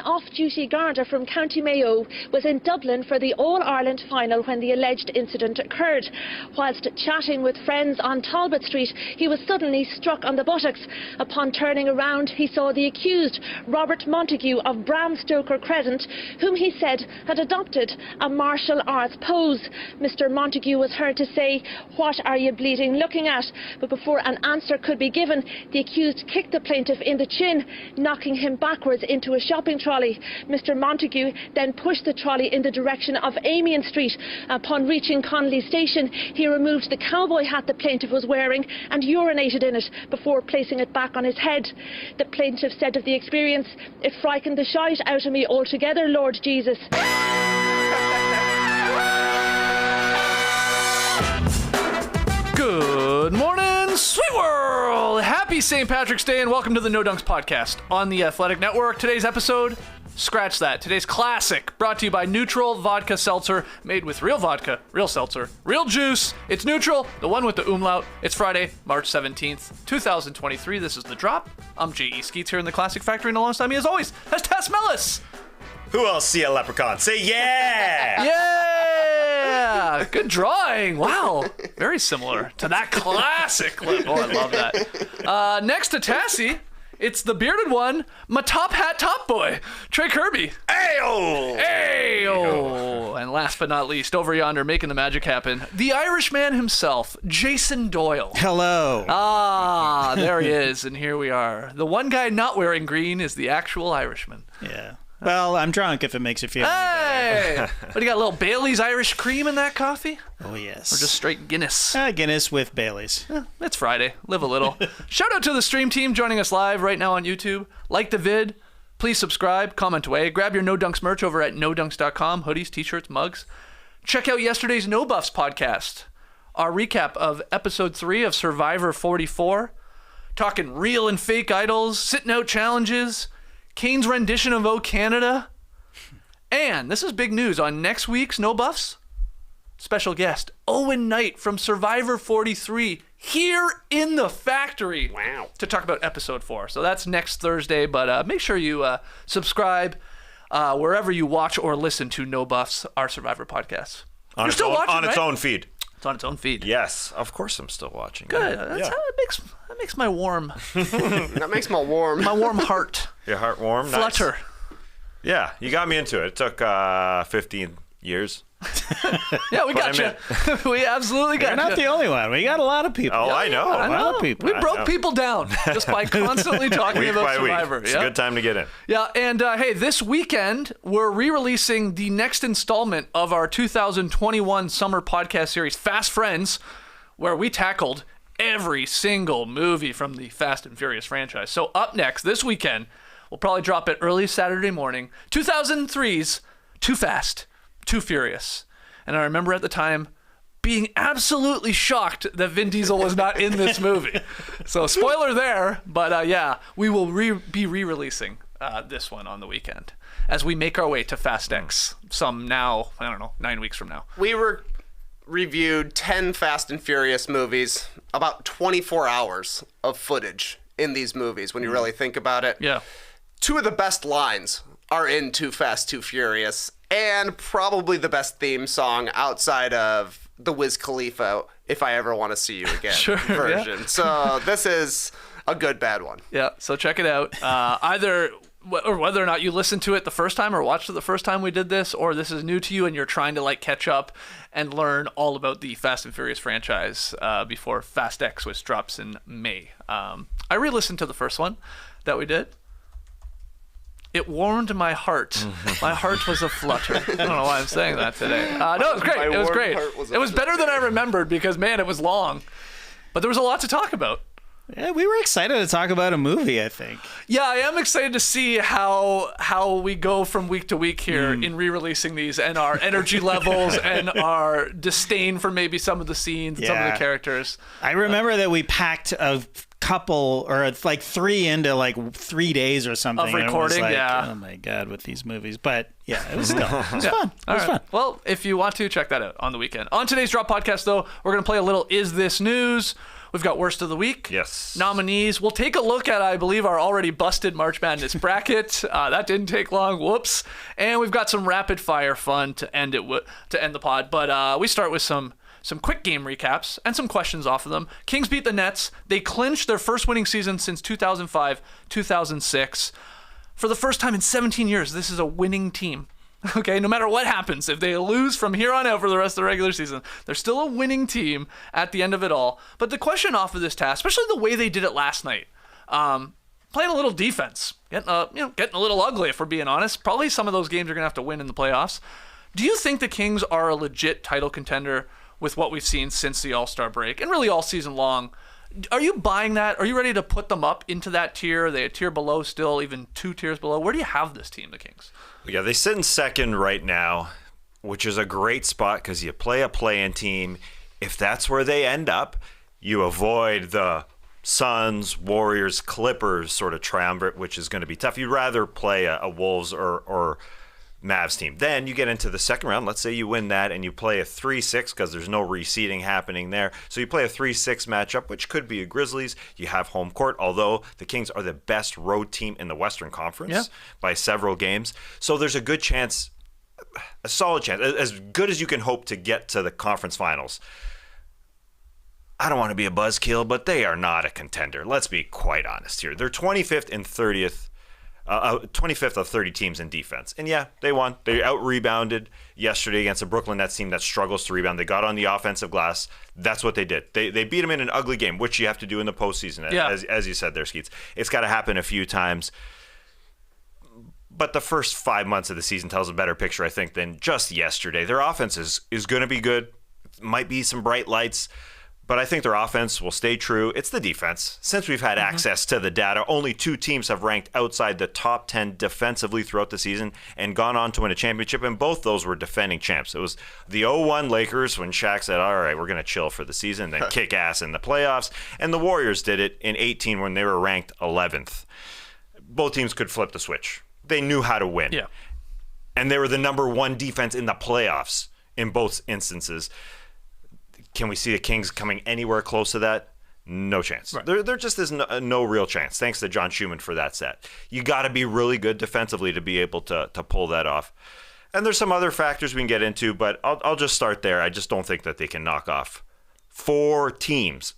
off-duty Garda from County Mayo was in Dublin for the All-Ireland final when the alleged incident occurred. Whilst chatting with friends on Talbot Street, he was suddenly struck on the buttocks. Upon turning around, he saw the accused, Robert Montague of Bramstoker Crescent, whom he said had adopted a martial arts pose. Mr. Montague was heard to say, "What are you bleeding looking at?" But before an answer could be given, the accused kicked the plaintiff in the chin, knocking him backwards into a shopping trolley. Mr. Montague then pushed the trolley in the direction of Amiens Street. Upon reaching Connolly Station, he removed the cowboy hat the plaintiff was wearing and urinated in it before placing it back on his head. The plaintiff said of the experience, "It frightened the shite out of me altogether, Lord Jesus." Good morning, sweet world! Happy St. Patrick's Day and welcome to the No Dunks podcast on the Athletic Network. Today's episode, scratch that. Today's classic, brought to you by Neutral Vodka Seltzer, made with real vodka, real seltzer, real juice. It's neutral, the one with the umlaut. It's Friday, March 17th, 2023. This is The Drop. I'm J.E. Skeets here in the Classic Factory, and alongside me, as always, has Tess Mellis. Who else see a leprechaun? Say yeah! Yeah! Good drawing. Wow. Very similar to that classic clip. Oh, I love that. Next to Tassie, it's the bearded one, my top hat top boy, Trey Kirby. Ayo! Ayo! And last but not least, over yonder, making the magic happen, the Irishman himself, Jason Doyle. Hello. Ah, there he is, and here we are. The one guy not wearing green is the actual Irishman. Yeah. Well, I'm drunk if it makes you feel any better. What, do you got a little Bailey's Irish cream in that coffee? Oh, yes. Or just straight Guinness? Guinness with Bailey's. It's Friday. Live a little. Shout out to the stream team joining us live right now on YouTube. Like the vid. Please subscribe. Comment away. Grab your No Dunks merch over at nodunks.com. Hoodies, t-shirts, mugs. Check out yesterday's No Buffs podcast. Our recap of episode 3 of Survivor 44. Talking real and fake idols. Sitting out challenges. Kane's rendition of O Canada. And this is big news on next week's No Buffs. Special guest, Owen Knight from Survivor 43 here in the factory. Wow. To talk about episode 4. So that's next Thursday, but make sure you subscribe wherever you watch or listen to No Buffs, our Survivor podcast. On its own feed. It's on its own feed. Yes, of course I'm still watching. Good. That's how that makes my warm That makes my warm heart Your heart warm? flutter. Nice. Yeah, you got me into it. It took 15 years. Yeah, we got you. We absolutely got you. You're not the only one. We got a lot of people. Oh, I know. A lot of people. We broke people down just by constantly talking Week about by Survivor. week. It's a good time to get in. Yeah, and hey, this weekend, we're re-releasing the next installment of our 2021 summer podcast series, Fast Friends, where we tackled every single movie from the Fast and Furious franchise. So up next, this weekend, we'll probably drop it early Saturday morning, 2003's Too Fast, Too Furious. And I remember at the time being absolutely shocked that Vin Diesel was not in this movie. So spoiler there, but yeah, we will be re-releasing this one on the weekend as we make our way to Fast X, some now, I don't know, 9 weeks from now. We reviewed 10 Fast and Furious movies, about 24 hours of footage in these movies when you really think about it. Yeah. 2 of the best lines are in Too Fast, Too Furious, and probably the best theme song outside of the Wiz Khalifa, If I Ever Want to See You Again version. Yeah. So this is a good, bad one. Yeah, so check it out. Either or whether or not you listened to it the first time or watched it the first time we did this, or this is new to you and you're trying to like catch up and learn all about the Fast and Furious franchise before Fast X, which drops in May. I re-listened to the first one that we did. It warmed my heart. My heart was aflutter. I don't know why I'm saying that today. No, it was great. It was great. It was better than I remembered because, man, it was long. But there was a lot to talk about. Yeah, we were excited to talk about a movie, I think. Yeah, I am excited to see how we go from week to week here in re-releasing these and our energy levels and our disdain for maybe some of the scenes and some of the characters. I remember that we packed a couple or like 3 into like 3 days or something of recording. Like, yeah. Oh my God, with these movies. But yeah, it was still it was fun. It was fun. Well, if you want to check that out on the weekend. On today's Drop podcast, though, we're going to play a little Is This News? We've got Worst of the Week. Yes. Nominees. We'll take a look at, I believe, our already busted March Madness bracket. That didn't take long. Whoops. And we've got some rapid fire fun to end the pod. But we start with some quick game recaps and some questions off of them. Kings beat the Nets. They clinched their first winning season since 2005-2006. For the first time in 17 years, this is a winning team. Okay, no matter what happens, if they lose from here on out for the rest of the regular season, they're still a winning team at the end of it all. But the question off of this task, especially the way they did it last night, playing a little defense, getting a little ugly, if we're being honest. Probably some of those games are going to have to win in the playoffs. Do you think the Kings are a legit title contender with what we've seen since the All-Star break and really all season long? Are you buying that? Are you ready to put them up into that tier? Are they a tier below still, even 2 tiers below? Where do you have this team, the Kings? Yeah, they sit in second right now, which is a great spot because you play a play-in team. If that's where they end up, you avoid the Suns, Warriors, Clippers sort of triumvirate, which is going to be tough. You'd rather play a Wolves or Mavs team. Then you get into the second round. Let's say you win that and you play a 3-6 because there's no reseeding happening there. So you play a 3-6 matchup, which could be a Grizzlies. You have home court, although the Kings are the best road team in the Western Conference by several games. So there's a good chance, a solid chance, as good as you can hope to get to the conference finals. I don't want to be a buzzkill, but they are not a contender. Let's be quite honest here. They're 25th and 30th. 25th of 30 teams in defense. And yeah, they won. They out-rebounded yesterday against a Brooklyn Nets team that struggles to rebound. They got on the offensive glass. That's what they did. They beat them in an ugly game, which you have to do in the postseason, as you said there, Skeets. It's got to happen a few times. But the first 5 months of the season tells a better picture, I think, than just yesterday. Their offense is going to be good. Might be some bright lights. But I think their offense will stay true. It's the defense. Since we've had access to the data, only 2 teams have ranked outside the top 10 defensively throughout the season and gone on to win a championship, and both those were defending champs. It was the 0-1 Lakers when Shaq said, all right, we're going to chill for the season, then kick ass in the playoffs, and the Warriors did it in 18 when they were ranked 11th. Both teams could flip the switch. They knew how to win. Yeah. And they were the number 1 defense in the playoffs in both instances. Can we see the Kings coming anywhere close to that? No chance. Right. There just is no real chance, thanks to John Schumann for that set. You got to be really good defensively to be able to pull that off. And there's some other factors we can get into, but I'll just start there. I just don't think that they can knock off 4 teams.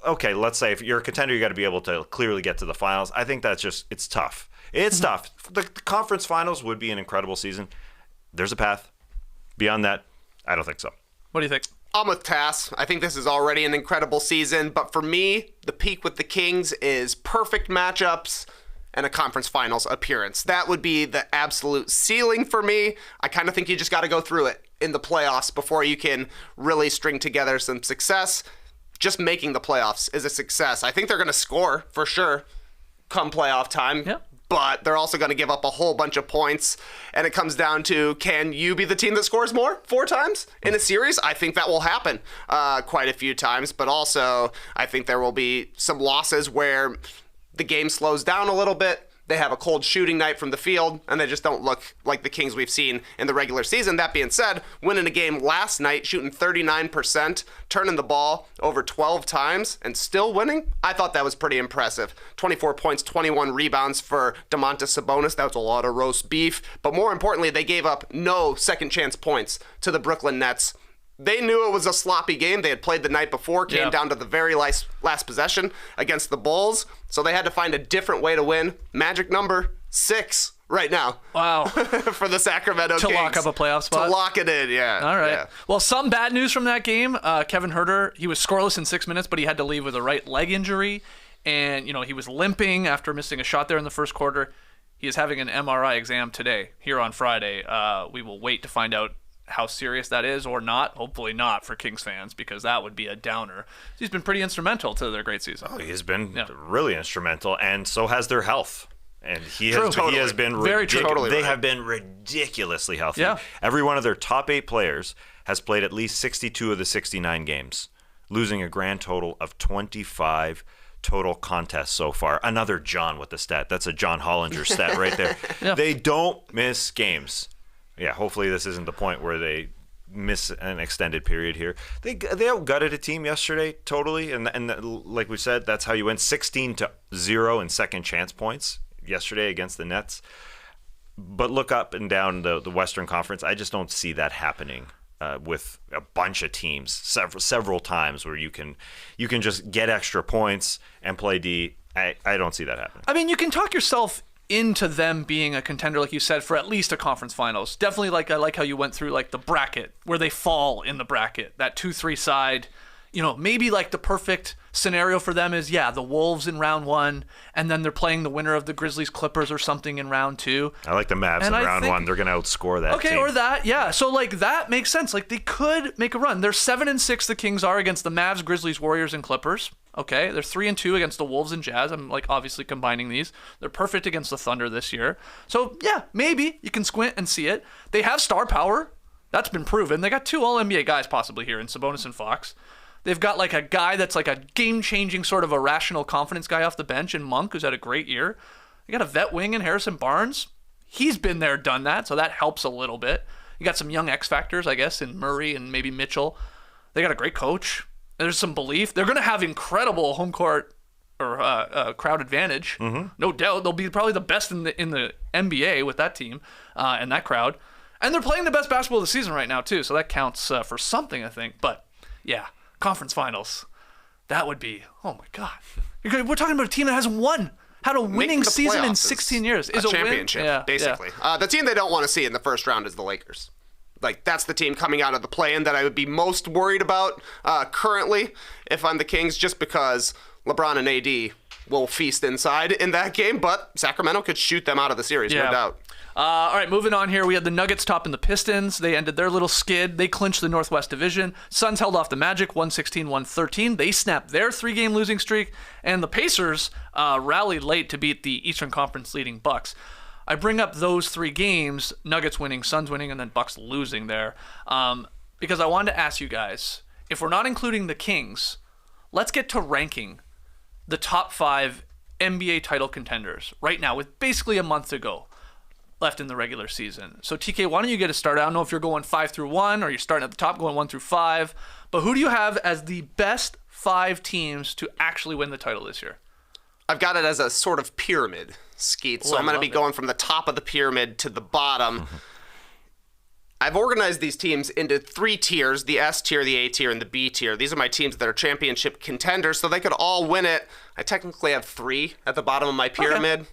Okay, let's say if you're a contender, you got to be able to clearly get to the finals. I think that's just, it's tough. It's tough. The conference finals would be an incredible season. There's a path. Beyond that, I don't think so. What do you think? I'm with Tass. I think this is already an incredible season, but for me, the peak with the Kings is perfect matchups and a conference finals appearance. That would be the absolute ceiling for me. I kind of think you just got to go through it in the playoffs before you can really string together some success. Just making the playoffs is a success. I think they're going to score for sure come playoff time. Yeah. But they're also going to give up a whole bunch of points. And it comes down to, can you be the team that scores more 4 times in a series? I think that will happen quite a few times. But also, I think there will be some losses where the game slows down a little bit. They have a cold shooting night from the field, and they just don't look like the Kings we've seen in the regular season. That being said, winning a game last night, shooting 39%, turning the ball over 12 times, and still winning, I thought that was pretty impressive. 24 points, 21 rebounds for Domantas Sabonis. That was a lot of roast beef. But more importantly, they gave up no second chance points to the Brooklyn Nets. They knew it was a sloppy game. They had played the night before, came down to the very last possession against the Bulls. So they had to find a different way to win. Magic number 6 right now. Wow. For the Sacramento Kings. To lock up a playoff spot? To lock it in, yeah. All right. Yeah. Well, some bad news from that game. Kevin Huerter, he was scoreless in 6 minutes, but he had to leave with a right leg injury. And, he was limping after missing a shot there in the first quarter. He is having an MRI exam today, here on Friday. We will wait to find out how serious that is or not. Hopefully not for Kings fans, because that would be a downer. He's been pretty instrumental to their great season. Oh, he has been really instrumental, and so has their health. And he has been very true. Totally they right. have been ridiculously healthy. Yeah. Every one of their top 8 players has played at least 62 of the 69 games, losing a grand total of 25 total contests so far. Another John with the stat. That's a John Hollinger stat right there. Yeah. They don't miss games. Yeah, hopefully this isn't the point where they miss an extended period here. They outgutted a team yesterday totally, and like we said, that's how you went 16-0 in second chance points yesterday against the Nets. But look up and down the Western Conference. I just don't see that happening with a bunch of teams several times where you can just get extra points and play D. I don't see that happening. I mean, you can talk yourself into them being a contender, like you said, for at least a conference finals. Definitely, I like how you went through like the bracket where they fall in the bracket, that 2-3 side. Maybe like the perfect scenario for them is, the Wolves in round 1, and then they're playing the winner of the Grizzlies Clippers or something in round 2. I like the Mavs in round 1. They're going to outscore that team. Or that, yeah. So like that makes sense. Like they could make a run. They're 7-6, the Kings are, against the Mavs, Grizzlies, Warriors, and Clippers. Okay, they're 3-2 against the Wolves and Jazz. I'm like obviously combining these. They're perfect against the Thunder this year. So yeah, maybe you can squint and see it. They have star power. That's been proven. They got 2 All-NBA guys possibly here in Sabonis and Fox. They've got like a guy that's like a game-changing sort of irrational confidence guy off the bench in Monk, who's had a great year. They got a vet wing in Harrison Barnes. He's been there, done that, so that helps a little bit. You got some young X factors, I guess, in Murray and maybe Mitchell. They got a great coach. There's some belief. They're going to have incredible home court or crowd advantage. Mm-hmm. No doubt. They'll be probably the best in the NBA with that team and that crowd. And they're playing the best basketball of the season right now, too, so that counts for something, I think. But, yeah. Conference finals. That would be, oh my God. We're talking about a team that hasn't had a winning season in 16 years. Is a championship, basically. Yeah. The team they don't want to see in the first round is the Lakers. Like, that's the team coming out of the play-in that I would be most worried about currently if I'm the Kings, just because LeBron and AD will feast inside in that game, but Sacramento could shoot them out of the series, no doubt. All right, moving on here. We had the Nuggets topping the Pistons. They ended their little skid. They clinched the Northwest Division. Suns held off the Magic, 116-113. They snapped their 3-game losing streak. And the Pacers rallied late to beat the Eastern Conference leading Bucks. I bring up those 3 games, Nuggets winning, Suns winning, and then Bucks losing there, because I wanted to ask you guys, if we're not including the Kings, let's get to ranking the top 5 NBA title contenders right now with basically a month to go left in the regular season. So TK, why don't you get a start? I don't know if you're going 5 through 1 or you're starting at the top going 1 through 5, but who do you have as the best 5 teams to actually win the title this year? I've got it as a sort of pyramid, Skeet. So I'm going to be going from the top of the pyramid to the bottom. Mm-hmm. I've organized these teams into 3 tiers, the S tier, the A tier, and the B tier. These are my teams that are championship contenders, so they could all win it. I technically have 3 at the bottom of my pyramid. Okay.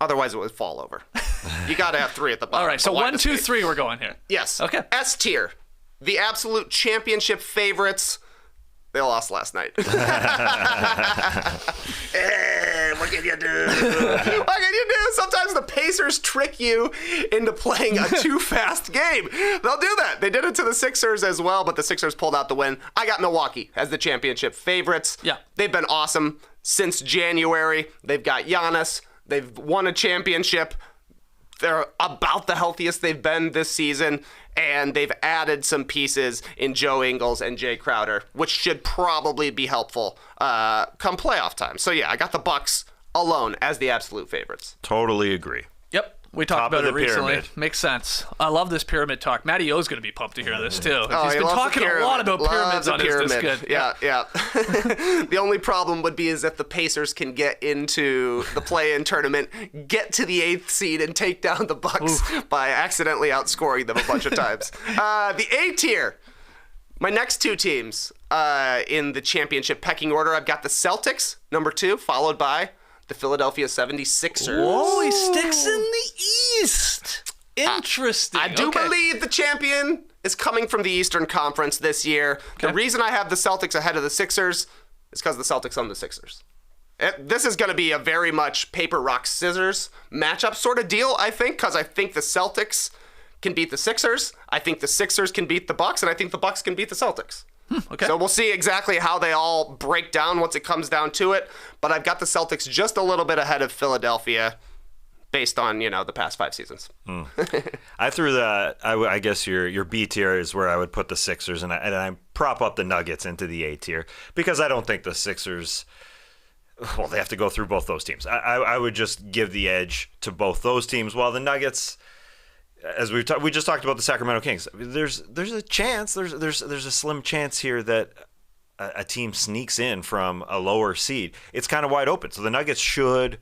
Otherwise, it would fall over. You got to have 3 at the bottom. All right, so 1, 2, 3 we're going here. Yes. Okay. S tier, the absolute championship favorites. They lost last night. Hey, what can you do? What can you do? Sometimes the Pacers trick you into playing a too fast game. They'll do that. They did it to the Sixers as well, but the Sixers pulled out the win. I got Milwaukee as the championship favorites. Yeah. They've been awesome since January. They've got Giannis. They've won a championship. They're about the healthiest they've been this season, and they've added some pieces in Joe Ingles and Jay Crowder, which should probably be helpful come playoff time. So yeah, I got the Bucks alone as the absolute favorites. Totally agree. Yep. We talked about it recently. Pyramid. Makes sense. I love this pyramid talk. Matty O's going to be pumped to hear this, too. He's been talking a lot about pyramids on his Discord. Yeah. The only problem would be is if the Pacers can get into the play-in tournament, get to the 8th seed, and take down the Bucks by accidentally outscoring them a bunch of times. The A tier. My next 2 teams in the championship pecking order, I've got the Celtics, number 2, followed by the Philadelphia 76ers. Whoa, he sticks in the East. Interesting. I do believe the champion is coming from the Eastern Conference this year. Okay. The reason I have the Celtics ahead of the Sixers is because the Celtics own the Sixers. This is going to be a very much paper, rock, scissors matchup sort of deal, I think, because I think the Celtics can beat the Sixers. I think the Sixers can beat the Bucks, and I think the Bucks can beat the Celtics. Okay. So we'll see exactly how they all break down once it comes down to it. But I've got the Celtics just a little bit ahead of Philadelphia based on, the past 5 seasons. I threw I guess your B tier is where I would put the Sixers, and I prop up the Nuggets into the A tier because I don't think the Sixers, well, they have to go through both those teams. I would just give the edge to both those teams, while the Nuggets, as we just talked about the Sacramento Kings. There's a chance. There's a slim chance here that a team sneaks in from a lower seed. It's kind of wide open. So the Nuggets should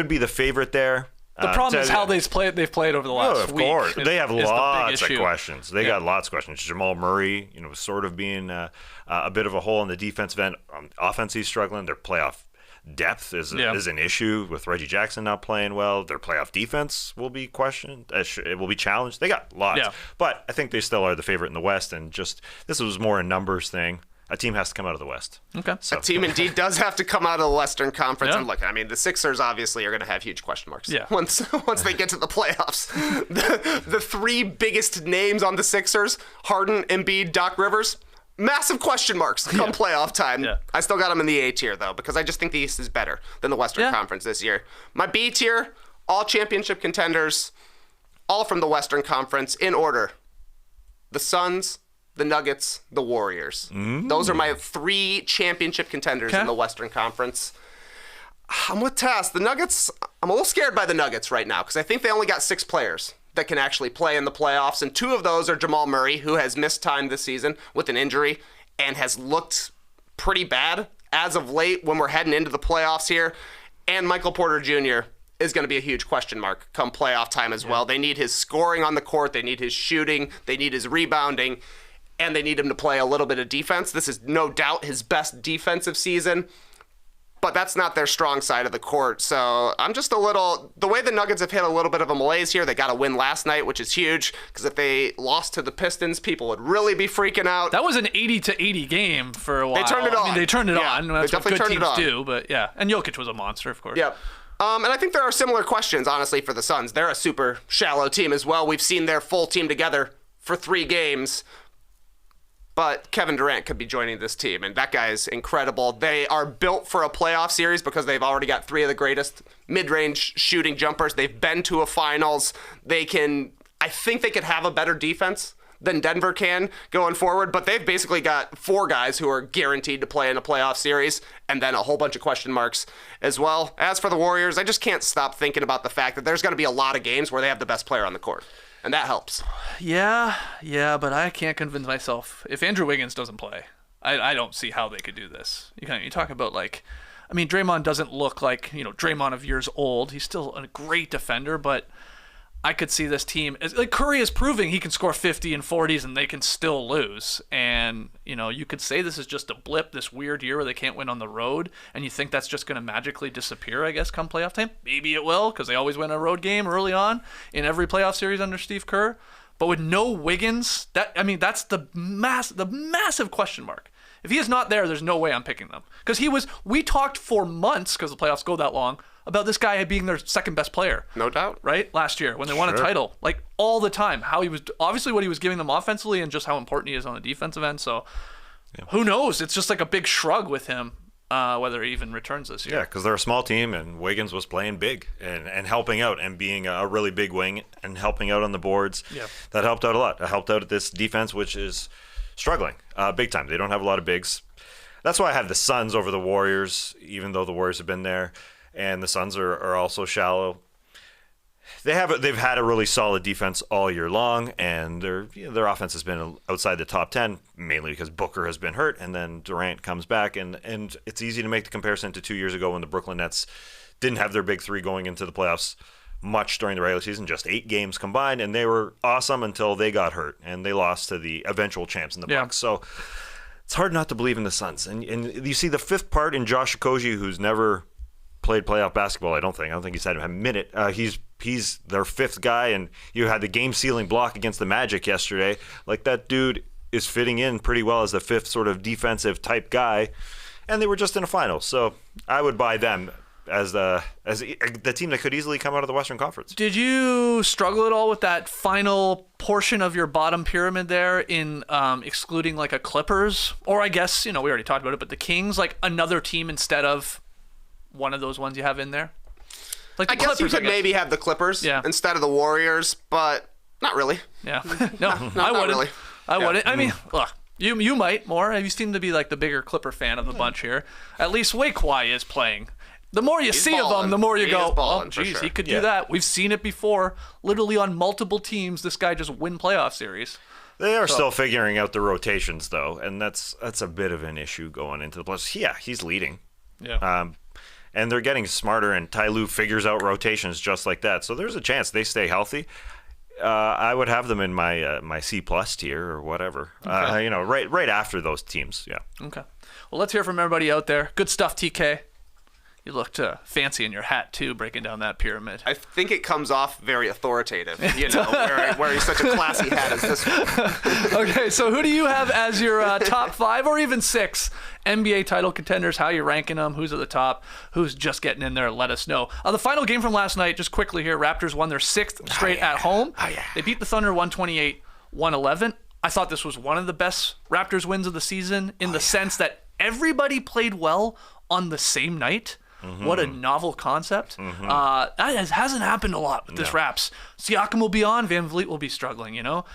be the favorite there. The problem is how they've played over the last week. Of course. They have lots of questions. They got lots of questions. Jamal Murray, sort of being a bit of a hole in the defensive end. Offense, he's struggling. Their playoff depth is an issue with Reggie Jackson not playing well. Their playoff defense will be questioned. It will be challenged. They got lots. Yeah. But I think they still are the favorite in the West. And this was more a numbers thing. A team has to come out of the West. Okay. So. A team indeed does have to come out of the Western Conference. Yeah. And look, I mean, the Sixers obviously are going to have huge question marks. Yeah. Once they get to the playoffs. The three biggest names on the Sixers, Harden, Embiid, Doc Rivers, massive question marks come playoff time. Yeah. I still got them in the A tier, though, because I just think the East is better than the Western Conference this year. My B tier, all championship contenders, all from the Western Conference in order. The Suns, the Nuggets, the Warriors. Those are my three championship contenders in the Western Conference. I'm with Tess. The Nuggets, I'm a little scared by the Nuggets right now because I think they only got 6 players that can actually play in the playoffs, and 2 of those are Jamal Murray, who has missed time this season with an injury and has looked pretty bad as of late when we're heading into the playoffs here, and Michael Porter Jr. is going to be a huge question mark come playoff time as well. They need his scoring on the court, they need his shooting, they need his rebounding, and they need him to play a little bit of defense. This is no doubt his best defensive season, but that's not their strong side of the court. So I'm just the way the Nuggets have hit a little bit of a malaise here. They got a win last night, which is huge, because if they lost to the Pistons, people would really be freaking out. That was an 80-80 game for a while. They turned it on. I mean, they turned it on. That's they what good teams it do, but yeah. And Jokic was a monster, of course. Yep. And I think there are similar questions, honestly, for the Suns. They're a super shallow team as well. We've seen their full team together for 3 games. But Kevin Durant could be joining this team, and that guy is incredible. They are built for a playoff series because they've already got 3 of the greatest mid-range shooting jumpers. They've been to a finals. I think they could have a better defense than Denver can going forward, but they've basically got 4 guys who are guaranteed to play in a playoff series, and then a whole bunch of question marks as well. As for the Warriors, I just can't stop thinking about the fact that there's going to be a lot of games where they have the best player on the court. And that helps. Yeah, but I can't convince myself. If Andrew Wiggins doesn't play, I don't see how they could do this. You talk about Draymond doesn't look like, Draymond of years old. He's still a great defender, but I could see this team, like Curry is proving he can score 50 and 40s and they can still lose. And, you could say this is just a blip, this weird year where they can't win on the road, and you think that's just going to magically disappear, I guess, come playoff time. Maybe it will, because they always win a road game early on in every playoff series under Steve Kerr. But with no Wiggins, that's the massive question mark. If he is not there, there's no way I'm picking them. Because we talked for months, because the playoffs go that long, about this guy being their second best player. No doubt. Right? Last year when they won a title. Like all the time. How he was, obviously what he was giving them offensively and just how important he is on the defensive end. So who knows? It's just like a big shrug with him, whether he even returns this year. Yeah, because they're a small team and Wiggins was playing big and helping out and being a really big wing and helping out on the boards. Yeah. That helped out a lot. It helped out at this defense, which is struggling big time. They don't have a lot of bigs. That's why I have the Suns over the Warriors, even though the Warriors have been there. And the Suns are also shallow. They've had a really solid defense all year long, and their offense has been outside the top 10, mainly because Booker has been hurt, and then Durant comes back, and it's easy to make the comparison to 2 years ago when the Brooklyn Nets didn't have their big 3 going into the playoffs much during the regular season, just 8 games combined, and they were awesome until they got hurt, and they lost to the eventual champs in the Bucks. So it's hard not to believe in the Suns. And you see the 5th part in Josh Okogie, who's never played playoff basketball. I don't think he's had a minute. He's their 5th guy, and you had the game-sealing block against the Magic yesterday. Like, that dude is fitting in pretty well as the 5th sort of defensive type guy, and they were just in a final. So I would buy them as the team that could easily come out of the Western Conference. Did you struggle at all with that final portion of your bottom pyramid there in excluding like a Clippers, or I guess we already talked about it, but the Kings, like another team instead of one of those ones you have in there? Like I guess you could maybe have the Clippers instead of the Warriors, but not really. Yeah. No, I wouldn't. Really. I wouldn't. I mean, look, you might more. You seem to be like the bigger Clipper fan of the bunch here. At least way Kawhi is playing The more you see of him, the more you go, oh, geez, he could do that. We've seen it before. Literally on multiple teams, this guy just win playoff series. They are still figuring out the rotations, though, and that's a bit of an issue going into the playoffs. Yeah, he's leading. Yeah. And they're getting smarter, and Ty Lue figures out rotations just like that. So there's a chance they stay healthy. I would have them in my C+ tier or whatever. Okay. Right after those teams. Yeah. Okay. Well, let's hear from everybody out there. Good stuff, TK. You looked fancy in your hat, too, breaking down that pyramid. I think it comes off very authoritative, wearing such a classy hat as this one. Okay, so who do you have as your top 5 or even 6 NBA title contenders? How you ranking them? Who's at the top? Who's just getting in there? Let us know. The final game from last night, just quickly here, Raptors won their 6th straight at home. Oh, yeah. They beat the Thunder 128-111. I thought this was one of the best Raptors wins of the season in the sense that everybody played well on the same night. What a novel concept. That hasn't happened a lot with this Raps. Siakam will be on, Van Vliet will be struggling, OG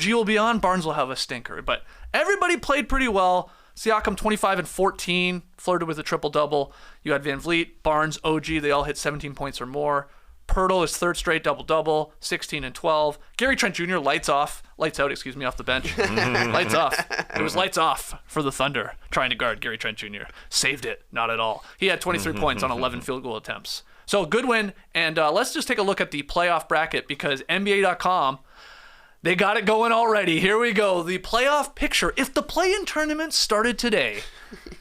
will be on, Barnes will have a stinker. But everybody played pretty well. Siakam 25 and 14, flirted with a triple-double. You had Van Vliet, Barnes, OG, they all hit 17 points or more. Pirtle, his 3rd straight double-double, 16 and 12. Gary Trent Jr. lights out, off the bench. Lights off. It was lights off for the Thunder trying to guard Gary Trent Jr. Saved it. Not at all. He had 23 points on 11 field goal attempts. So good win. And let's just take a look at the playoff bracket because NBA.com, they got it going already. Here we go. The playoff picture. If the play-in tournament started today,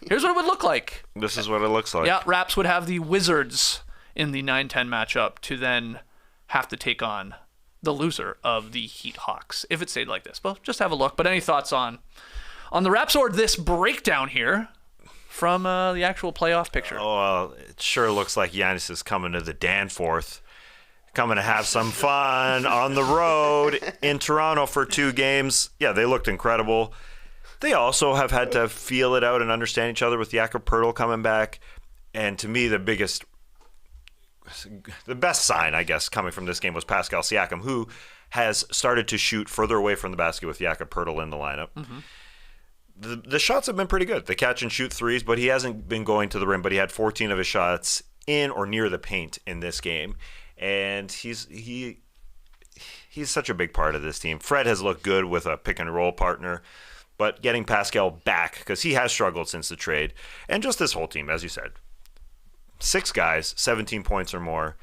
here's what it would look like. This is what it looks like. Yeah, Raps would have the Wizards in the 9-10 matchup to then have to take on the loser of the Heat Hawks if it stayed like this. Well, just have a look. But any thoughts on the Raps or this breakdown here from the actual playoff picture? Oh, well, it sure looks like Giannis is coming to the Danforth, coming to have some fun on the road in Toronto for 2 games. Yeah, they looked incredible. They also have had to feel it out and understand each other with Jakob Poeltl coming back. And to me, the best sign, I guess, coming from this game was Pascal Siakam, who has started to shoot further away from the basket with Jakob Poeltl in the lineup. The shots have been pretty good. The catch and shoot threes, but he hasn't been going to the rim, but he had 14 of his shots in or near the paint in this game. And he's such a big part of this team. Fred has looked good with a pick and roll partner, but getting Pascal back, because he has struggled since the trade, and just this whole team, as you said, 6 guys, 17 points or more.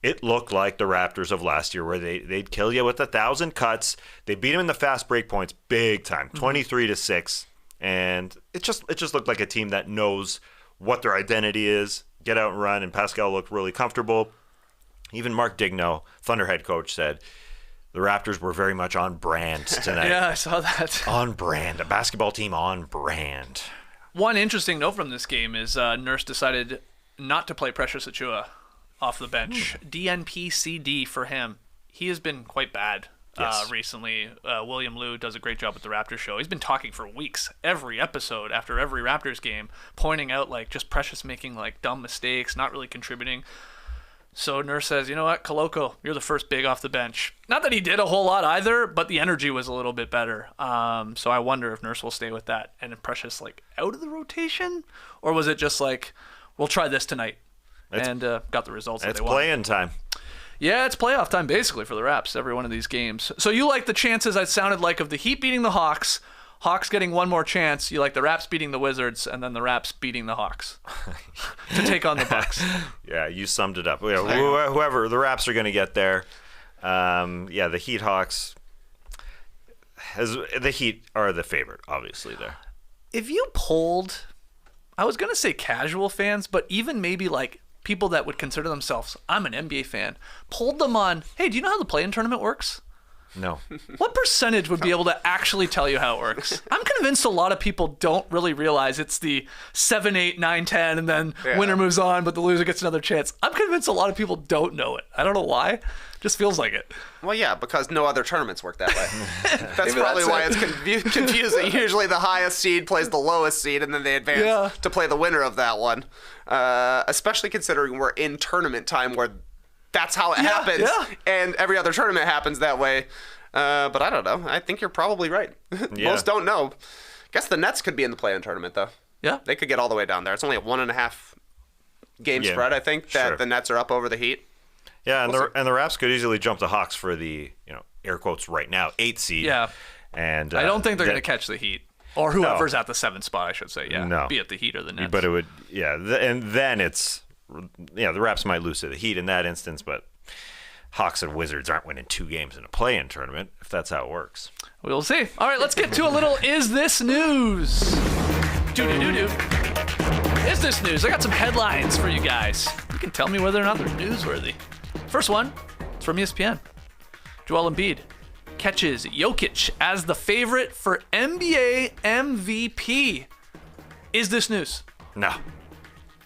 It looked like the Raptors of last year where they'd kill you with 1,000 cuts. They beat them in the fast break points big time, 23-6. And it just looked like a team that knows what their identity is, get out and run, and Pascal looked really comfortable. Even Mark Digno, Thunder head coach, said the Raptors were very much on brand tonight. Yeah, I saw that. On brand. A basketball team on brand. One interesting note from this game is Nurse decided not to play Precious Achiuwa off the bench. DNP-CD for him. He has been quite bad recently. William Liu does a great job with the Raptors show. He's been talking for weeks, every episode after every Raptors game, pointing out just Precious making dumb mistakes, not really contributing. So Nurse says, you know what, Koloko, you're the first big off the bench. Not that he did a whole lot either, but the energy was a little bit better. So I wonder if Nurse will stay with that. And if Precious out of the rotation? Or was it just we'll try this tonight, and got the results that they want. It's play-in time. Yeah, it's playoff time, basically, for the Raps, every one of these games. So you like the chances, it sounded like, of the Heat beating the Hawks, Hawks getting one more chance. You like the Raps beating the Wizards, and then the Raps beating the Hawks to take on the Bucks. Yeah, you summed it up. Yeah, whoever, the Raps are going to get there. The Heat Hawks, the Heat are the favorite, obviously, there. If you polled, I was going to say casual fans, but even maybe people that would consider themselves, I'm an NBA fan, polled them on, hey, do you know how the play-in tournament works? No. What percentage would be able to actually tell you how it works? I'm convinced a lot of people don't really realize it's the 7, 8, 9, 10, and then winner moves on, but the loser gets another chance. I'm convinced a lot of people don't know it. I don't know why. Just feels like it. Well, yeah, because no other tournaments work that way. That's probably why it's confusing. Usually the highest seed plays the lowest seed, and then they advance to play the winner of that one. Especially considering we're in tournament time where that's how it happens. Yeah. And every other tournament happens that way. But I don't know. I think you're probably right. Most don't know. Guess the Nets could be in the play-in tournament, though. Yeah. They could get all the way down there. It's only a 1.5 game spread, I think, that the Nets are up over the Heat. Yeah, and the Raps could easily jump the Hawks for the, air quotes right now, 8th seed. Yeah. And I don't think they're going to catch the Heat. Or whoever's at the 7th spot, I should say. Yeah. No. Be it the Heat or the Nets. But it would, and then it's, the Raps might lose to the Heat in that instance, but Hawks and Wizards aren't winning 2 games in a play-in tournament, if that's how it works. We'll see. All right, let's get to a little Is This News? Do-do-do-do. Is This News? I got some headlines for you guys. You can tell me whether or not they're newsworthy. First one, it's from ESPN. Joel Embiid catches Jokic as the favorite for NBA MVP. Is this news? No.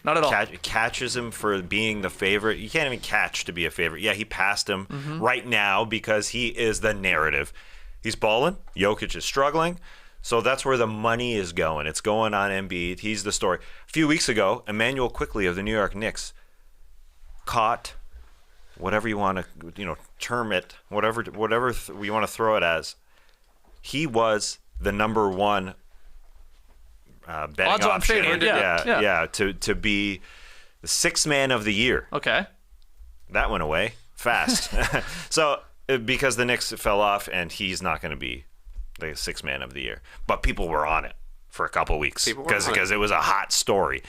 Not at all. Catches him for being the favorite. You can't even catch to be a favorite. Yeah, he passed him right now because he is the narrative. He's balling. Jokic is struggling. So that's where the money is going. It's going on Embiid. He's the story. A few weeks ago, Emmanuel Quickley of the New York Knicks caught whatever you want to, term it, whatever you want to throw it as. He was the number one betting odds-on option. favorite. Yeah, to be the 6th man of the year. Okay. That went away fast. So because the Knicks fell off, and he's not going to be the 6th man of the year, but people were on it for a couple of weeks because it was a hot story.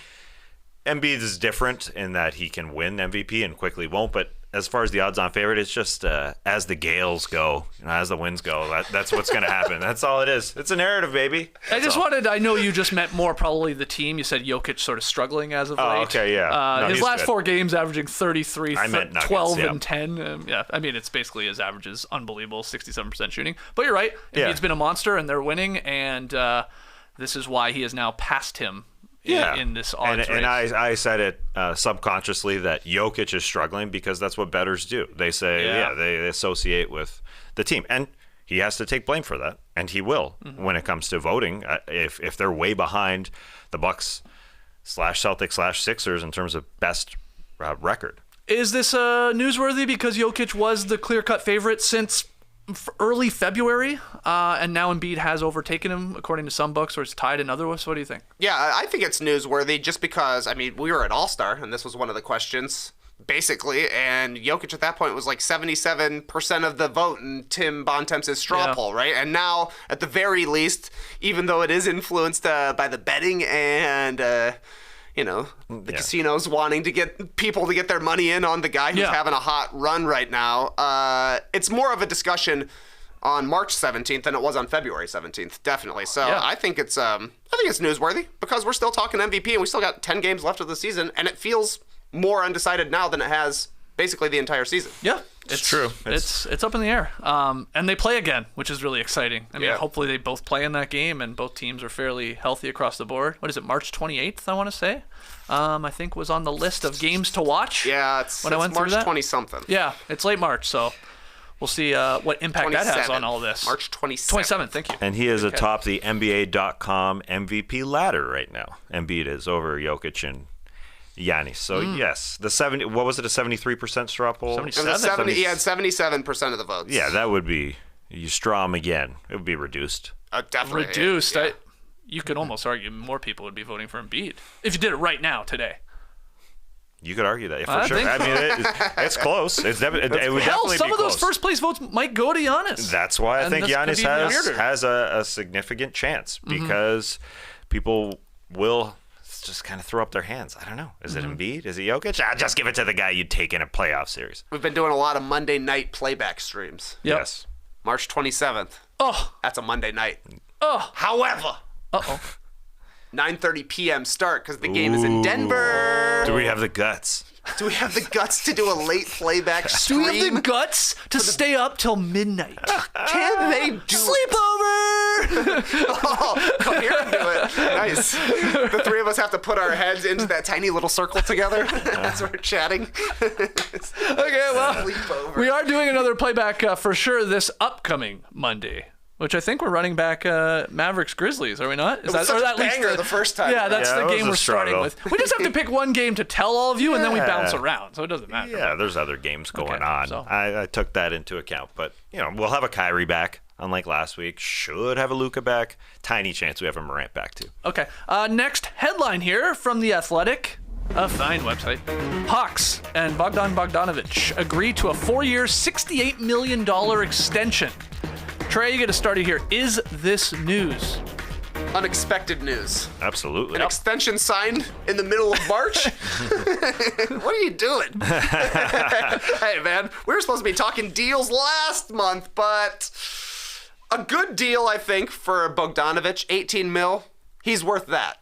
Embiid is different in that he can win MVP and Quickly won't, but as far as the odds-on favorite, it's just as the gales go, as the winds go. That's what's going to happen. That's all it is. It's a narrative, baby. I know you just meant more probably the team. You said Jokic sort of struggling as of late. Oh, okay, yeah. His last 4 games averaging 33, I meant Nuggets, 12, and 10. It's basically his average is unbelievable, 67% shooting. But you're right. Embiid's been a monster, and they're winning, and this is why he has now passed him. In this odds race. And I said it subconsciously that Jokic is struggling because that's what bettors do. They say, they associate with the team. And he has to take blame for that. And he will when it comes to voting. If they're way behind the Bucks /Celtics /Sixers in terms of best record. Is this newsworthy because Jokic was the clear-cut favorite since early February, and now Embiid has overtaken him, according to some books, or it's tied in others? What do you think? Yeah, I think it's newsworthy just because, we were at All-Star, and this was one of the questions, basically, and Jokic at that point was like 77% of the vote in Tim Bontemps' straw poll, right? And now, at the very least, even though it is influenced by the betting and the casinos wanting to get people to get their money in on the guy who's having a hot run right now. It's more of a discussion on March 17th than it was on February 17th, definitely. So I think it's newsworthy because we're still talking MVP and we still got 10 games left of the season, and it feels more undecided now than it has basically the entire season. Yeah, it's true. It's up in the air. And they play again, which is really exciting. Hopefully they both play in that game and both teams are fairly healthy across the board. What is it, March 28th, I want to say? I think was on the list of games to watch. Yeah, it's March 20-something. Yeah, it's late March, so we'll see what impact that has on all this. March 27th. 27th, thank you. And he is atop the NBA.com MVP ladder right now. Embiid is over Jokic and Giannis. So yes, the 70. What was it? A 73% straw poll. 77. He had 77% of the votes. Yeah, that would be. You straw him again. It would be reduced. Definitely reduced. Yeah. You could almost argue more people would be voting for Embiid if you did it right now today. You could argue that for sure. It's close. It would definitely some be of those first place votes might go to Giannis. That's why I think Giannis has a significant chance because people will just kind of throw up their hands. I don't know. Is it Embiid? Is it Jokic? Just give it to the guy you'd take in a playoff series. We've been doing a lot of Monday night playback streams. Yep. Yes. March 27th. Oh. That's a Monday night. Oh. However. Uh-oh. 9:30 p.m. start because the game is in Denver. Do we have the guts? Do we have the guts to do a late playback stream? Do we have the guts to stay up till midnight? Can they do Sleepover! Come here and do it. Nice. The three of us have to put our heads into that tiny little circle together as we're chatting. Okay, well, we are doing another playback for sure this upcoming Monday. Which I think we're running back Mavericks Grizzlies, are we not? Is that such a banger the first time? Yeah, that's the game we're starting with. We just have to pick one game to tell all of you, and then we bounce around, so it doesn't matter. Yeah, there's other games going on. So. I took that into account, but we'll have a Kyrie back, unlike last week. Should have a Luka back. Tiny chance we have a Morant back too. Okay. Next headline here from The Athletic. A fine website. Hawks and Bogdanović agree to a 4-year, $68 million extension. Trey, you get us started here. Is this news? Unexpected news. Absolutely. An extension signed in the middle of March? What are you doing? Hey, man, we were supposed to be talking deals last month, but a good deal, I think, for Bogdanović, 18 mil. He's worth that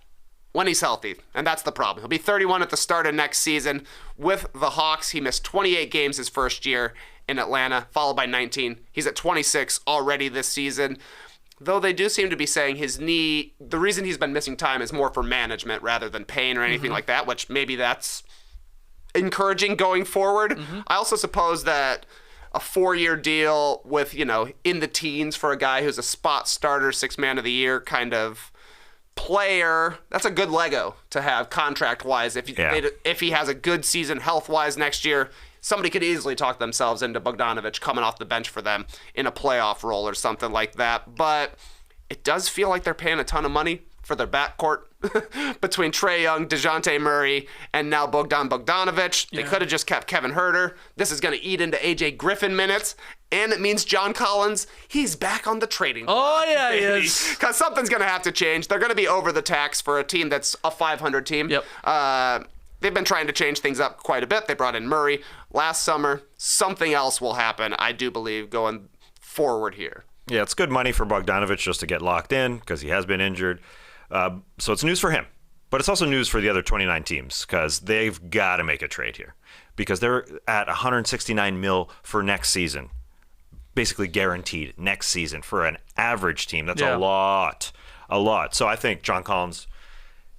when he's healthy, and that's the problem. He'll be 31 at the start of next season. With the Hawks, he missed 28 games his first year in Atlanta, followed by 19. He's at 26 already this season. Though they do seem to be saying his knee, the reason he's been missing time is more for management rather than pain or anything like that, which maybe that's encouraging going forward. I also suppose that a 4-year deal with, in the teens for a guy who's a spot starter, 6th man of the year kind of player, that's a good Lego to have contract-wise. If he has a good season health-wise next year, somebody could easily talk themselves into Bogdanović coming off the bench for them in a playoff role or something like that. But it does feel like they're paying a ton of money for their backcourt between Trae Young, DeJounte Murray, and now Bogdanović. They could have just kept Kevin Huerter. This is going to eat into AJ Griffin minutes. And it means John Collins, he's back on the trading block. Oh, yeah, he is. Because something's going to have to change. They're going to be over the tax for a team that's a 500 team. Yep. They've been trying to change things up quite a bit. They brought in Murray last summer. Something else will happen, I do believe, going forward here. Yeah, it's good money for Bogdanović just to get locked in because he has been injured. So it's news for him. But it's also news for the other 29 teams because they've got to make a trade here because they're at $169 million for next season. Basically guaranteed next season for an average team. That's a lot. So I think John Collins,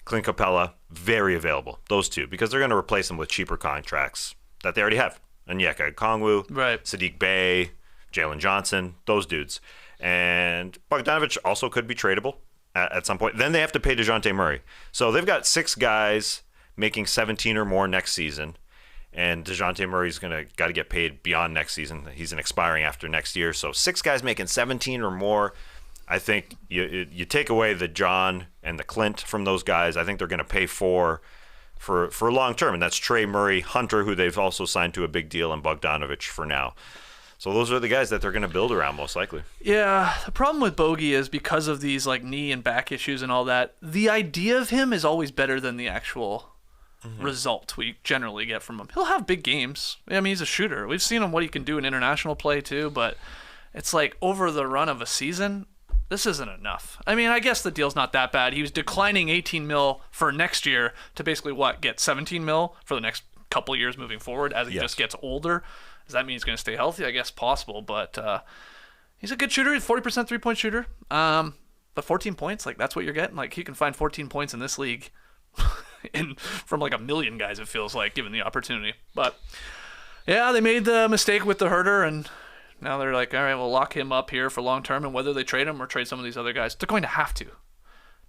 Clint Capella, very available, those two, because they're going to replace them with cheaper contracts that they already have. Onyeka Okongwu, right. Sadiq Bey, Jalen Johnson, those dudes. And Bogdanović also could be tradable at some point. Then they have to pay DeJounte Murray. So they've got 6 guys making 17 or more next season. And DeJounte Murray's got to get paid beyond next season. He's expiring after next year. So 6 guys making 17 or more. I think you take away the John and the Clint from those guys. I think they're going to pay for long term, and that's Trae, Murray, Hunter, who they've also signed to a big deal, and Bogdanović for now. So those are the guys that they're going to build around most likely. Yeah, the problem with Bogey is because of these knee and back issues and all that, the idea of him is always better than the actual result we generally get from him. He'll have big games. I mean, he's a shooter. We've seen him what he can do in international play too, but it's over the run of a season, this isn't enough. I mean, I guess the deal's not that bad. He was declining 18 mil for next year to basically get 17 mil for the next couple years moving forward as he just gets older. Does that mean he's going to stay healthy? I guess possible, but he's a good shooter. He's 40% three-point shooter. But 14 points, that's what you're getting. He can find 14 points in this league from a million guys, it feels like, given the opportunity. But yeah, they made the mistake with the Huerter, and now they're all right, we'll lock him up here for long term, and whether they trade him or trade some of these other guys, they're going to have to.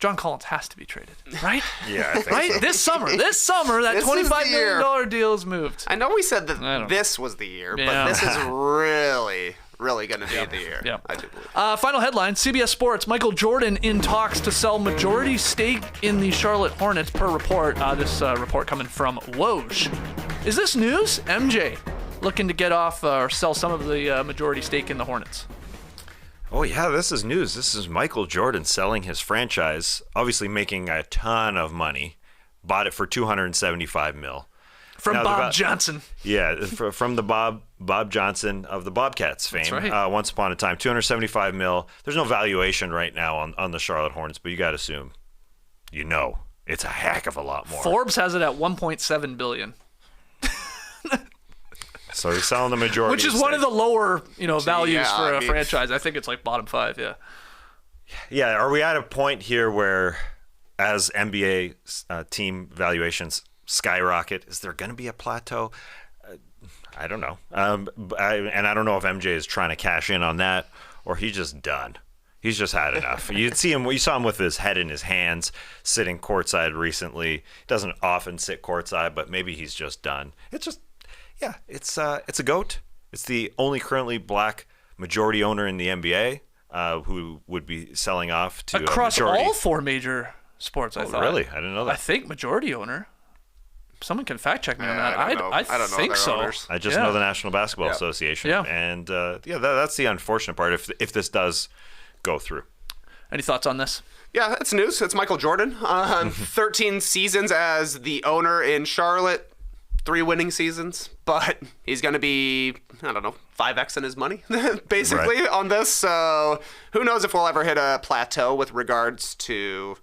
John Collins has to be traded, right? Yeah, I think right? so. This summer, that $25 million deal is moved. I know we said that this was the year, but this is really, really going to be the year. Yeah. I do believe. Final headline, CBS Sports, Michael Jordan in talks to sell majority stake in the Charlotte Hornets per report. This report coming from Woj. Is this news? MJ looking to get off or sell some of the majority stake in the Hornets. Oh, yeah, this is news. This is Michael Jordan selling his franchise, obviously making a ton of money. Bought it for $275 million. From Bob Johnson. Yeah, from the Bob Johnson of the Bobcats fame. That's right. Once upon a time, $275 million. There's no valuation right now on the Charlotte Hornets, but you got to assume, it's a heck of a lot more. Forbes has it at $1.7 billion. So he's selling the majority. Which is one of the lower, values for a franchise. I think it's bottom 5, yeah. Yeah, are we at a point here where, as NBA team valuations skyrocket, is there going to be a plateau? I don't know. And I don't know if MJ is trying to cash in on that or he's just done. He's just had enough. You saw him with his head in his hands sitting courtside recently. He doesn't often sit courtside, but maybe he's just done. Yeah, it's a GOAT. It's the only currently black majority owner in the NBA who would be selling off to across a majority. all 4 major sports. I thought. Really? I didn't know that. I think majority owner. Someone can fact check me on that. I don't know think their so. owners. I just know the National Basketball Association. Yeah. And that's the unfortunate part if this does go through. Any thoughts on this? Yeah, that's news. It's Michael Jordan. 13 seasons as the owner in Charlotte. 3 winning seasons, but he's going to be, 5X-ing his money, basically, on this. So who knows if we'll ever hit a plateau with regards to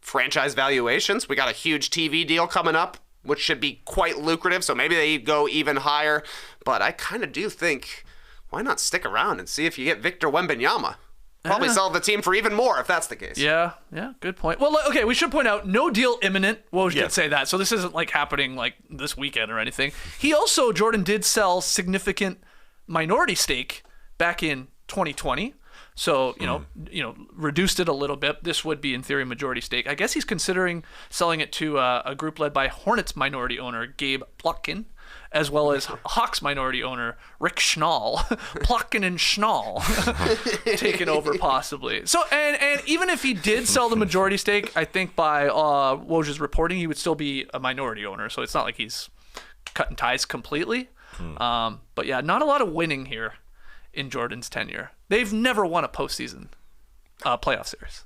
franchise valuations. We got a huge TV deal coming up, which should be quite lucrative, so maybe they go even higher. But I kind of do think, why not stick around and see if you get Victor Wembanyama? Probably sell the team for even more if that's the case. Yeah, good point. Well, okay, we should point out, no deal imminent. Well, we should say that. So this isn't like happening like this weekend or anything. Jordan did sell significant minority stake back in 2020. So, reduced it a little bit. This would be, in theory, majority stake. I guess he's considering selling it to a group led by Hornets minority owner Gabe Plotkin, as well as Hawks minority owner Rick Schnall. Plotkin and Schnall taking over possibly. So, and even if he did sell the majority stake, I think by Woj's reporting, he would still be a minority owner. So it's not like he's cutting ties completely. But yeah, not a lot of winning here in Jordan's tenure. They've never won a postseason playoff series.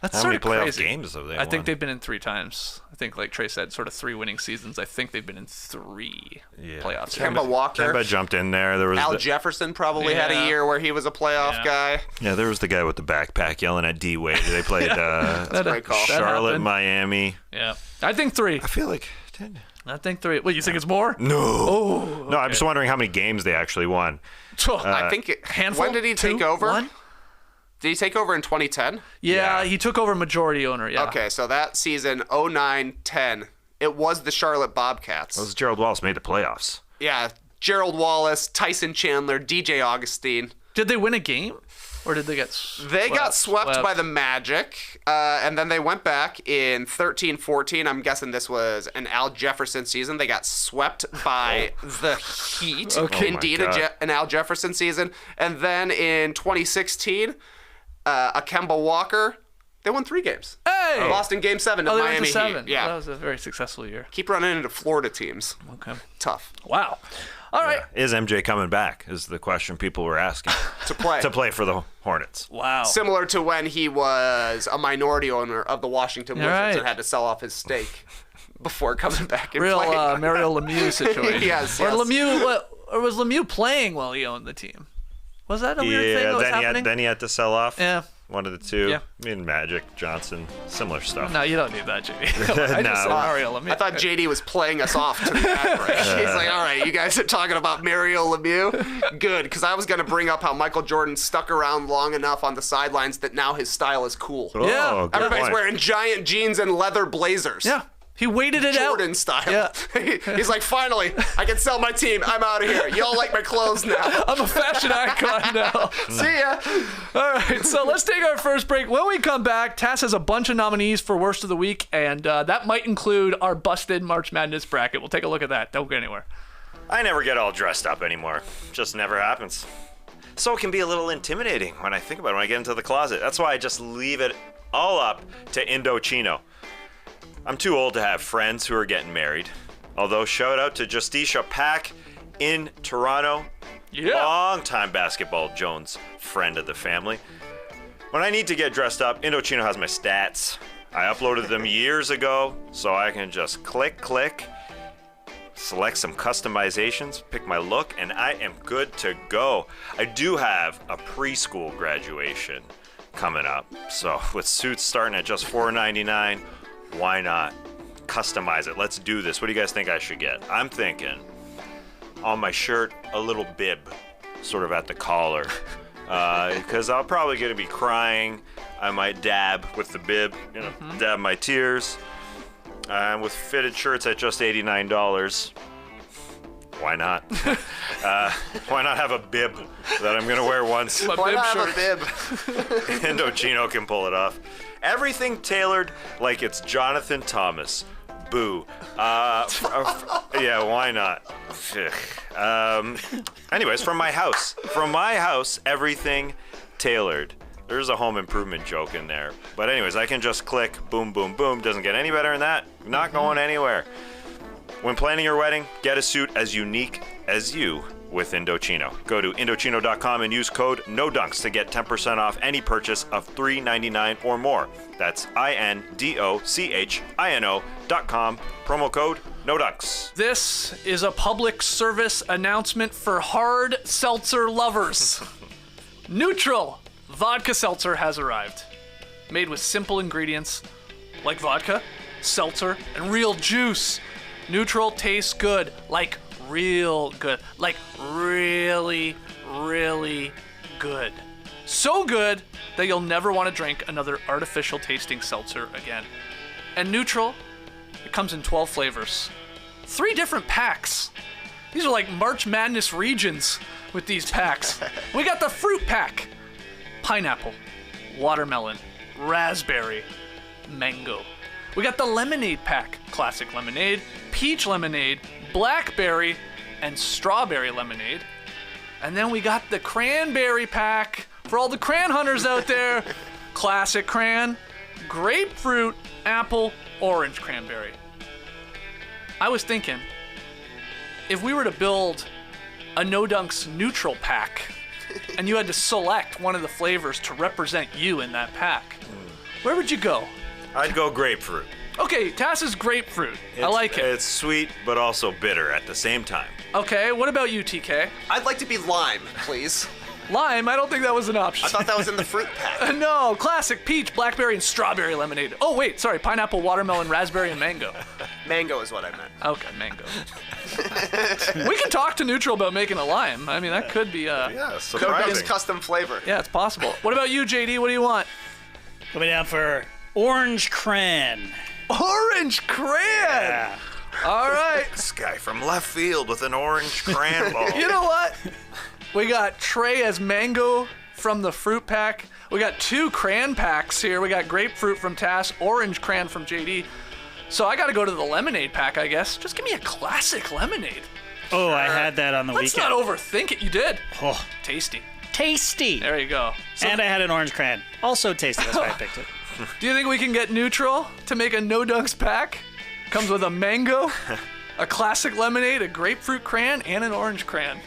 That's How sort many of playoff crazy. games have they I think won? they've been in 3 times. I think, like Trey said, sort of 3 winning seasons. I think they've been in 3 playoff series. Kemba Walker. Kemba jumped in there. There was Al Jefferson probably had a year where he was a playoff guy. Yeah, there was the guy with the backpack yelling at D-Wade. They played That's a great call. Charlotte, happened. Miami. Yeah. I think 3. I feel like... I think 3. Wait, you think it's more? No. Oh. No, I'm just wondering how many games they actually won. I think handful? When did he take 2? over? 1? Did he take over in 2010? Yeah, he took over majority owner, yeah. Okay, so that season, 09-10, it was the Charlotte Bobcats. Those Gerald Wallace made the playoffs. Yeah, Gerald Wallace, Tyson Chandler, DJ Augustine. Did they win a game? Or did they get swept? They got swept by the Magic, and then they went back in 13-14. I'm guessing this was an Al Jefferson season. They got swept by the Heat. Okay. Indeed, Oh an Al Jefferson season. And then in 2016, a Kemba Walker, they won 3 games. Hey! Lost in Game 7 to They Miami went to 7. Heat. Yeah. That was a very successful year. Keep running into Florida teams. Okay. Tough. Wow. All right. Is MJ coming back is the question people were asking. To play. To play for the Hornets. Wow. Similar to when he was a minority owner of the Washington Wizards right. and had to sell off his stake before coming back and Real playing. Mario Lemieux situation. Yes, Or yes. or was Lemieux playing while he owned the team? Was that a weird thing that was happening? Then he had to sell off. Yeah. One of the two. Yeah. I mean, Magic, Johnson, similar stuff. No, you don't need that, JD. I just said Mario Lemieux. I thought JD was playing us off to the back break. He's like, all right, you guys are talking about Mario Lemieux? Good, because I was going to bring up how Michael Jordan stuck around long enough on the sidelines that now his style is cool. Yeah. good Everybody's point. wearing giant jeans and leather blazers. Yeah. He waited it out. Jordan style. Yeah. He's like, finally, I can sell my team. I'm out of here. Y'all like my clothes now. I'm a fashion icon now. See ya. All right, so let's take our first break. When we come back, Tass has a bunch of nominees for Worst of the Week, and that might include our busted March Madness bracket. We'll take a look at that. Don't go anywhere. I never get all dressed up anymore. Just never happens. So it can be a little intimidating when I think about it when I get into the closet. That's why I just leave it all up to Indochino. I'm too old to have friends who are getting married. Although, shout out to Justisha Pack in Toronto. Yeah. Long-time Basketball Jones friend of the family. When I need to get dressed up, Indochino has my stats. I uploaded them years ago, so I can just click, select some customizations, pick my look, and I am good to go. I do have a preschool graduation coming up, so with suits starting at just $4.99, why not customize it? Let's do this. What do you guys think I should get? I'm thinking on my shirt, a little bib, sort of at the collar, because I'm probably going to be crying. I might dab with the bib, dab my tears. With fitted shirts at just $89. Why not? Why not have a bib that I'm going to wear once? Why not have a bib? Indochino can pull it off. Everything tailored like it's Jonathan Thomas. Boo. Yeah, why not? Anyways, from my house, everything tailored. There's a home improvement joke in there. But anyways, I can just click, boom, boom, boom. Doesn't get any better than that. Not going anywhere. When planning your wedding, get a suit as unique as you with Indochino. Go to Indochino.com and use code NODUNKS to get 10% off any purchase of $3.99 or more. That's INDOCHINO.com. Promo code NODUNKS. This is a public service announcement for hard seltzer lovers. Neutral vodka seltzer has arrived. Made with simple ingredients like vodka, seltzer, and real juice. Neutral tastes good, like real good, like really, really good. So good that you'll never want to drink another artificial tasting seltzer again. And Neutral, it comes in 12 flavors. 3 different packs. These are like March Madness regions with these packs. We got the fruit pack. Pineapple, watermelon, raspberry, mango. We got the lemonade pack. Classic lemonade, peach lemonade, blackberry, and strawberry lemonade. And then we got the cranberry pack for all the cran hunters out there. Classic cran, grapefruit, apple, orange cranberry. I was thinking, if we were to build a No Dunks neutral pack and you had to select one of the flavors to represent you in that pack, where would you go? I'd go grapefruit. Okay, Tass is grapefruit. I like it. It's sweet, but also bitter at the same time. Okay, what about you, TK? I'd like to be lime, please. Lime? I don't think that was an option. I thought that was in the fruit pack. No, classic peach, blackberry, and strawberry lemonade. Oh, wait, sorry, pineapple, watermelon, raspberry, and mango. Mango is what I meant. Okay, mango. We can talk to Neutral about making a lime. I mean, that could be Yeah, No surprising. Dunks custom flavor. Yeah, it's possible. What about you, JD? What do you want? Coming down for orange cran. Orange cran! Yeah. All right. This guy from left field with an orange cran ball. You know what? We got Trey as mango from the fruit pack. We got 2 cran packs here. We got grapefruit from Tass, orange cran from JD. So I got to go to the lemonade pack, I guess. Just give me a classic lemonade. Oh, I had that on the Let's weekend. not overthink it. You did. Oh, Tasty. tasty. There you go. So, And I had an orange cran. Also tasty. That's why I picked it. do you think we can get Neutral to make a No Dunks pack? Comes with a mango, a classic lemonade, a grapefruit cran, and an orange cran.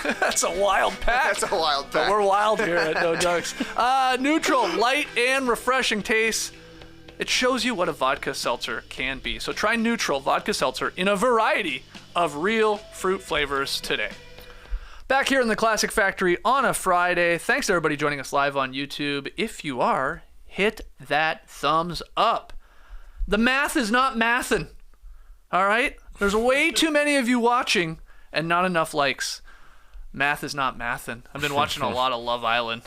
That's a wild pack. That's a wild But pack. we're wild here at No Dunks. Neutral, light and refreshing taste. It shows you what a vodka seltzer can be. So try Neutral vodka seltzer in a variety of real fruit flavors today. Back here in the Classic Factory on a Friday. Thanks to everybody joining us live on YouTube. If you are, hit that thumbs up. The math is not mathin', all right? There's way too many of you watching and not enough likes. Math is not mathin'. I've been watching a lot of Love Island.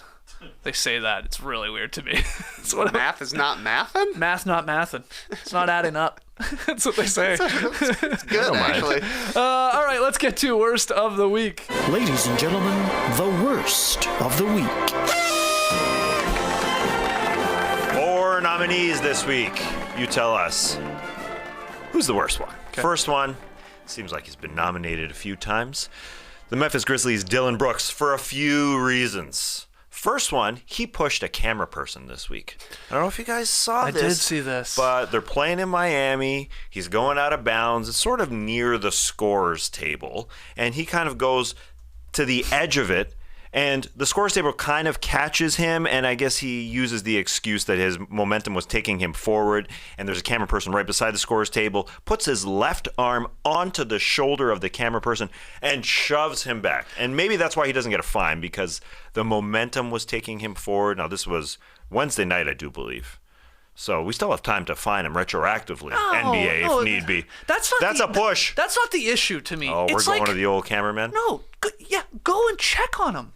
They say that. It's really weird to me. It's what Math is not mathin'? Math not mathin'. It's not adding up. That's what they say. Good, actually. All right, let's get to Worst of the Week. Ladies and gentlemen, the worst of the week. 4 nominees this week. You tell us, who's the worst one? Okay. First one, seems like he's been nominated a few times. The Memphis Grizzlies' Dillon Brooks, for a few reasons. First one, he pushed a camera person this week. I don't know if you guys saw this. I did see this. But they're playing in Miami. He's going out of bounds. It's sort of near the scorer's table. And he kind of goes to the edge of it. And the scorer's table kind of catches him, and I guess he uses the excuse that his momentum was taking him forward, and there's a camera person right beside the scorer's table, puts his left arm onto the shoulder of the camera person, and shoves him back. And maybe that's why he doesn't get a fine, because the momentum was taking him forward. Now, this was Wednesday night, I do believe. So we still have time to fine him retroactively, NBA, if need be. That's a push. That's not the issue to me. Oh, we're It's going like, to the old cameraman? No, go and check on him.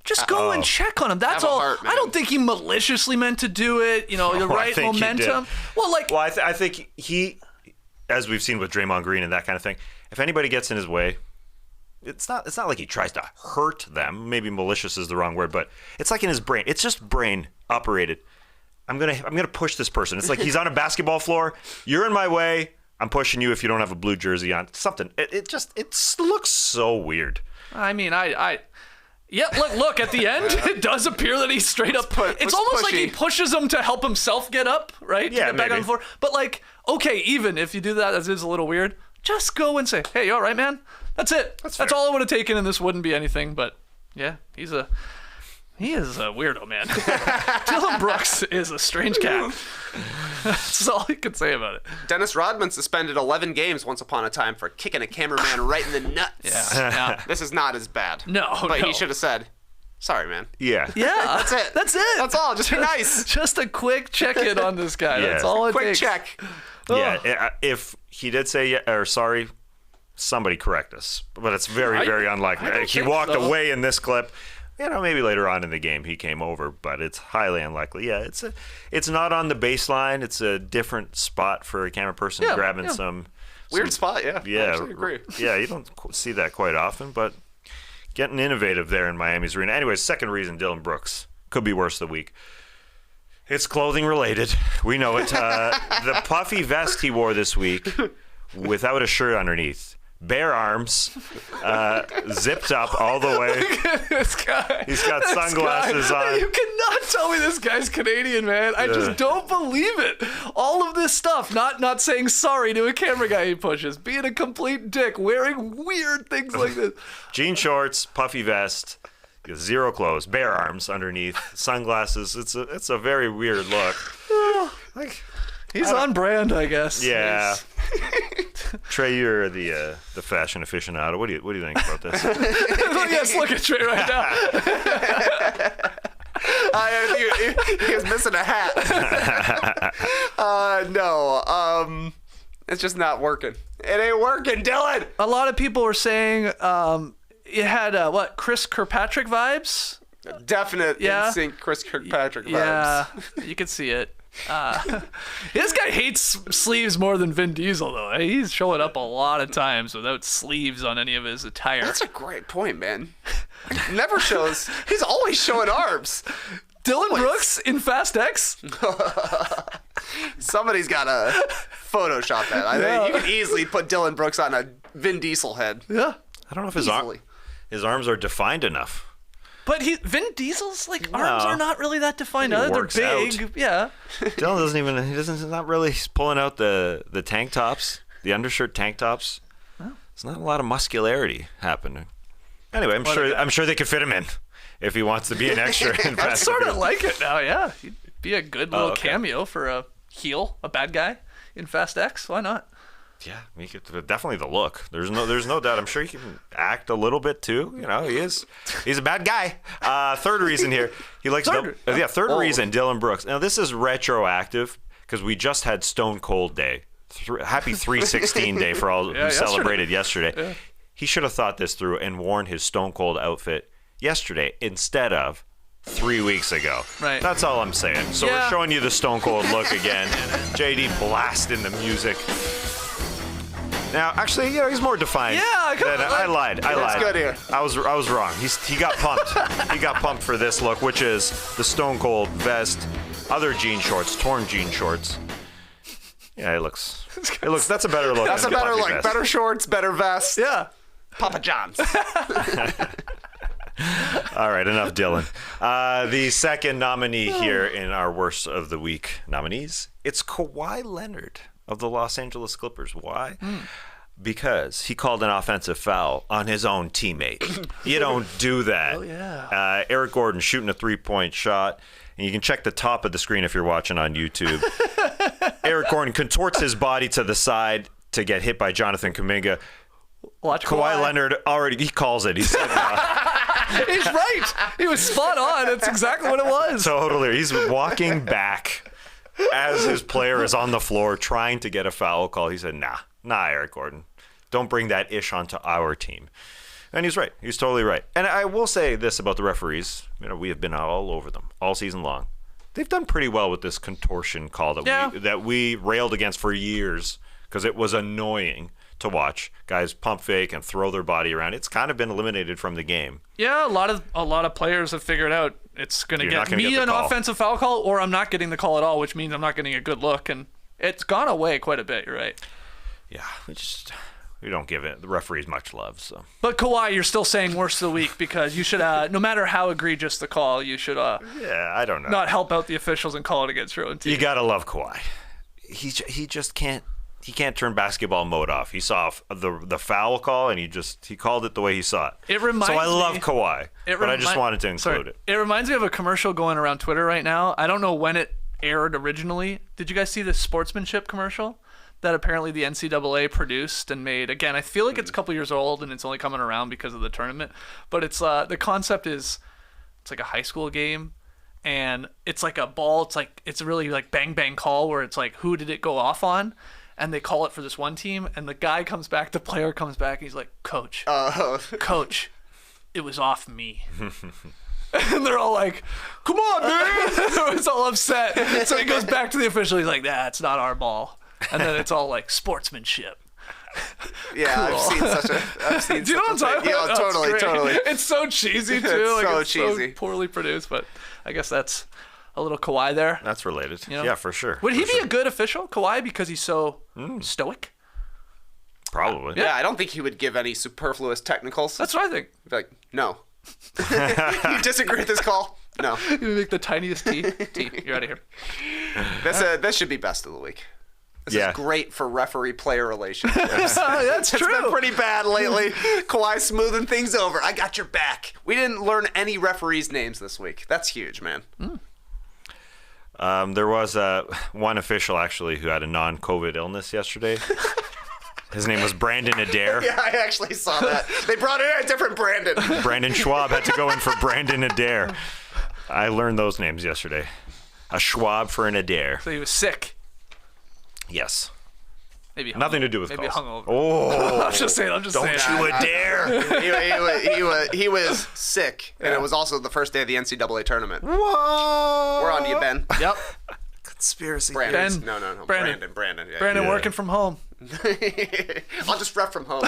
Just go and check on him. That's Have a all. heart, man. I don't think he maliciously meant to do it. You know, the I right think he momentum. did. Well, like, Well, I think he, as we've seen with Draymond Green and that kind of thing, if anybody gets in his way, it's not like he tries to hurt them. Maybe malicious is the wrong word, but it's like in his brain. It's just brain operated. I'm gonna push this person. It's like he's on a basketball floor. You're in my way. I'm pushing you if you don't have a blue jersey on. Something. It looks so weird. I mean, Yeah, look, at the end, it does appear that he's straight up. It's almost like he pushes him to help himself get up, right? Yeah, to get back maybe. on the floor. But like, okay, even if you do that, as is a little weird, just go and say, hey, you all right, man? That's it. That's all I would have taken, and this wouldn't be anything. But yeah, he is a weirdo, man. Dillon Brooks is a strange cat. That's all you can say about it. Dennis Rodman suspended 11 games once upon a time for kicking a cameraman right in the nuts. Yeah. This is not as bad. But he should have said, sorry, man. Yeah. That's it. That's all. Just be nice. Just a quick check-in on this guy. Yeah. That's all it Quick takes. check. Yeah. If he did say or sorry, somebody correct us. But it's very, very unlikely. He walked away in this clip. Maybe later on in the game he came over, but it's highly unlikely. Yeah, it's not on the baseline. It's a different spot for a camera person grabbing some weird spot. Yeah, Yeah, I actually agree. Yeah, you don't see that quite often, but getting innovative there in Miami's arena. Anyways, second reason Dillon Brooks could be worse of the week. It's clothing related. We know it. The puffy vest he wore this week without a shirt underneath. Bare arms, zipped up all the way. Look at this guy. He's got sunglasses on. You cannot tell me this guy's Canadian, man. I just don't believe it. All of this stuff, not saying sorry to a camera guy he pushes, being a complete dick, wearing weird things like this. Jean shorts, puffy vest, zero clothes, bare arms underneath, sunglasses. It's a very weird look. He's on brand, I guess. Yeah. Trey, you're the fashion aficionado. What do you think about this? Yes, look at Trey right now. He was missing a hat. No. It's just not working. It ain't working, Dillon. A lot of people were saying it had Chris Kirkpatrick vibes. Definite NSYNC Chris Kirkpatrick vibes. Yeah, you can see it. This guy hates sleeves more than Vin Diesel, though. He's showing up a lot of times without sleeves on any of his attire. That's a great point, man. Never shows. He's always showing arms. Dillon Brooks in Fast X? Somebody's got to Photoshop that. I think you can easily put Dillon Brooks on a Vin Diesel head. Yeah. I don't know if his arms are defined enough. But Vin Diesel's arms are not really that defined. They're big. Out. Yeah. Dillon he's not really pulling out the tank tops, the undershirt tank tops. There's not a lot of muscularity happening. Anyway, I'm sure they could fit him in if he wants to be an extra. I sort of like it now. Yeah, he'd be a good little cameo for a heel, a bad guy in Fast X. Why not? Yeah, definitely the look. There's no doubt. I'm sure he can act a little bit too. He's a bad guy. Third reason here, he likes third reason Dillon Brooks. Now this is retroactive because we just had Stone Cold Day. Happy 3/16 day for all who celebrated yesterday. Yeah. He should have thought this through and worn his Stone Cold outfit yesterday instead of 3 weeks ago. Right. That's all I'm saying. So we're showing you the Stone Cold look again. JD blasting the music. Now, actually, he's more defined. Yeah, I lied. That's good here. I was wrong. He got pumped. He got pumped for this look, which is the Stone Cold vest, other jean shorts, torn jean shorts. Yeah, it looks. That's a better look. That's a better look. Vest. Better shorts, better vest. Yeah. Papa John's. All right, enough Dillon. The second nominee here in our worst of the week nominees, it's Kawhi Leonard of the Los Angeles Clippers. Why? Because he called an offensive foul on his own teammate. You don't do that. Oh, yeah. Eric Gordon shooting a three-point shot. And you can check the top of the screen if you're watching on YouTube. Eric Gordon contorts his body to the side to get hit by Jonathan Kuminga. Watch Kawhi Leonard he calls it. He said, he's right. He was spot on. That's exactly what it was. Totally. He's walking back as his player is on the floor trying to get a foul call. He said, nah, Eric Gordon. Don't bring that ish onto our team. And he's right. He's totally right. And I will say this about the referees. We have been all over them all season long. They've done pretty well with this contortion call that we railed against for years because it was annoying to watch guys pump fake and throw their body around. It's kind of been eliminated from the game. Yeah, a lot of players have figured out it's going to get me an offensive foul call, or I'm not getting the call at all, which means I'm not getting a good look, and it's gone away quite a bit. You're right. Yeah, we we don't give the referees much love. So, But Kawhi, you're still saying worst of the week because you should, no matter how egregious the call, you should I don't know. not help out the officials and call it against your own team. You gotta love Kawhi. He just can't. He can't turn basketball mode off. He saw the foul call and he called it the way he saw it. It reminds so I love me- Kawhi, but I just wanted to include it. It reminds me of a commercial going around Twitter right now. I don't know when it aired originally. Did you guys see the sportsmanship commercial that apparently the NCAA produced and made? Again, I feel like it's a couple years old and it's only coming around because of the tournament. But it's the concept is it's like a high school game. And it's like a ball. It's really like bang bang call where it's like who did it go off on, and they call it for this one team. And the guy comes back, the player comes back, and he's like, "Coach, coach, it was off me." And they're all like, "Come on, man!" It's all upset. So he goes back to the official. He's like, "Nah, it's not our ball." And then it's all like sportsmanship. Yeah, Cool. I've seen Do you know what I'm talking about? Yeah, Oh, it's totally. great. It's so cheesy too. It's so cheesy. Poorly produced, but I guess that's a little Kawhi there. That's related. You know? Yeah, for sure. Would he For be sure. a good official, Kawhi, because he's so stoic? Probably. Yeah, I don't think he would give any superfluous technicals. That's what I think. He'd be like, no. You disagree with this call? No. You make the tiniest T. You're out of here. This should be best of the week. This Yeah. is great for referee-player relationships. That's It's true. been pretty bad lately. Kawhi smoothing things over. I got your back. We didn't learn any referees' names this week. That's huge, man. There was one official actually who had a non-COVID illness yesterday. His name was Brandon Adair. Yeah, I actually saw that. They brought in a different Brandon. Brandon Schwab had to go in for Brandon Adair. I learned those names yesterday. A Schwab for an Adair. So he was sick. Yes. Maybe Nothing to do with maybe calls. hungover. Oh, I'm just saying. don't you Adair. he was sick, and it was also the first day of the NCAA tournament. Whoa. We're on to you, Ben. Yep. Conspiracy. Brandon. Ben. No. Brandon. Brandon. Yeah. Brandon Yeah. working from home. I'll just ref from home.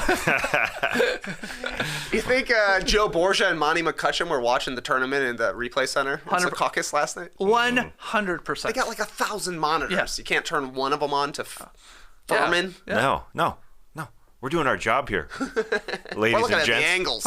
You think Joe Borgia and Monty McCutcheon were watching the tournament in the replay center? It's the 100%. caucus last night. 100%. They got like 1,000 monitors. Yeah. You can't turn one of them on to Furman. Yeah. No. We're doing our job here, We're ladies looking and at the gents. angles.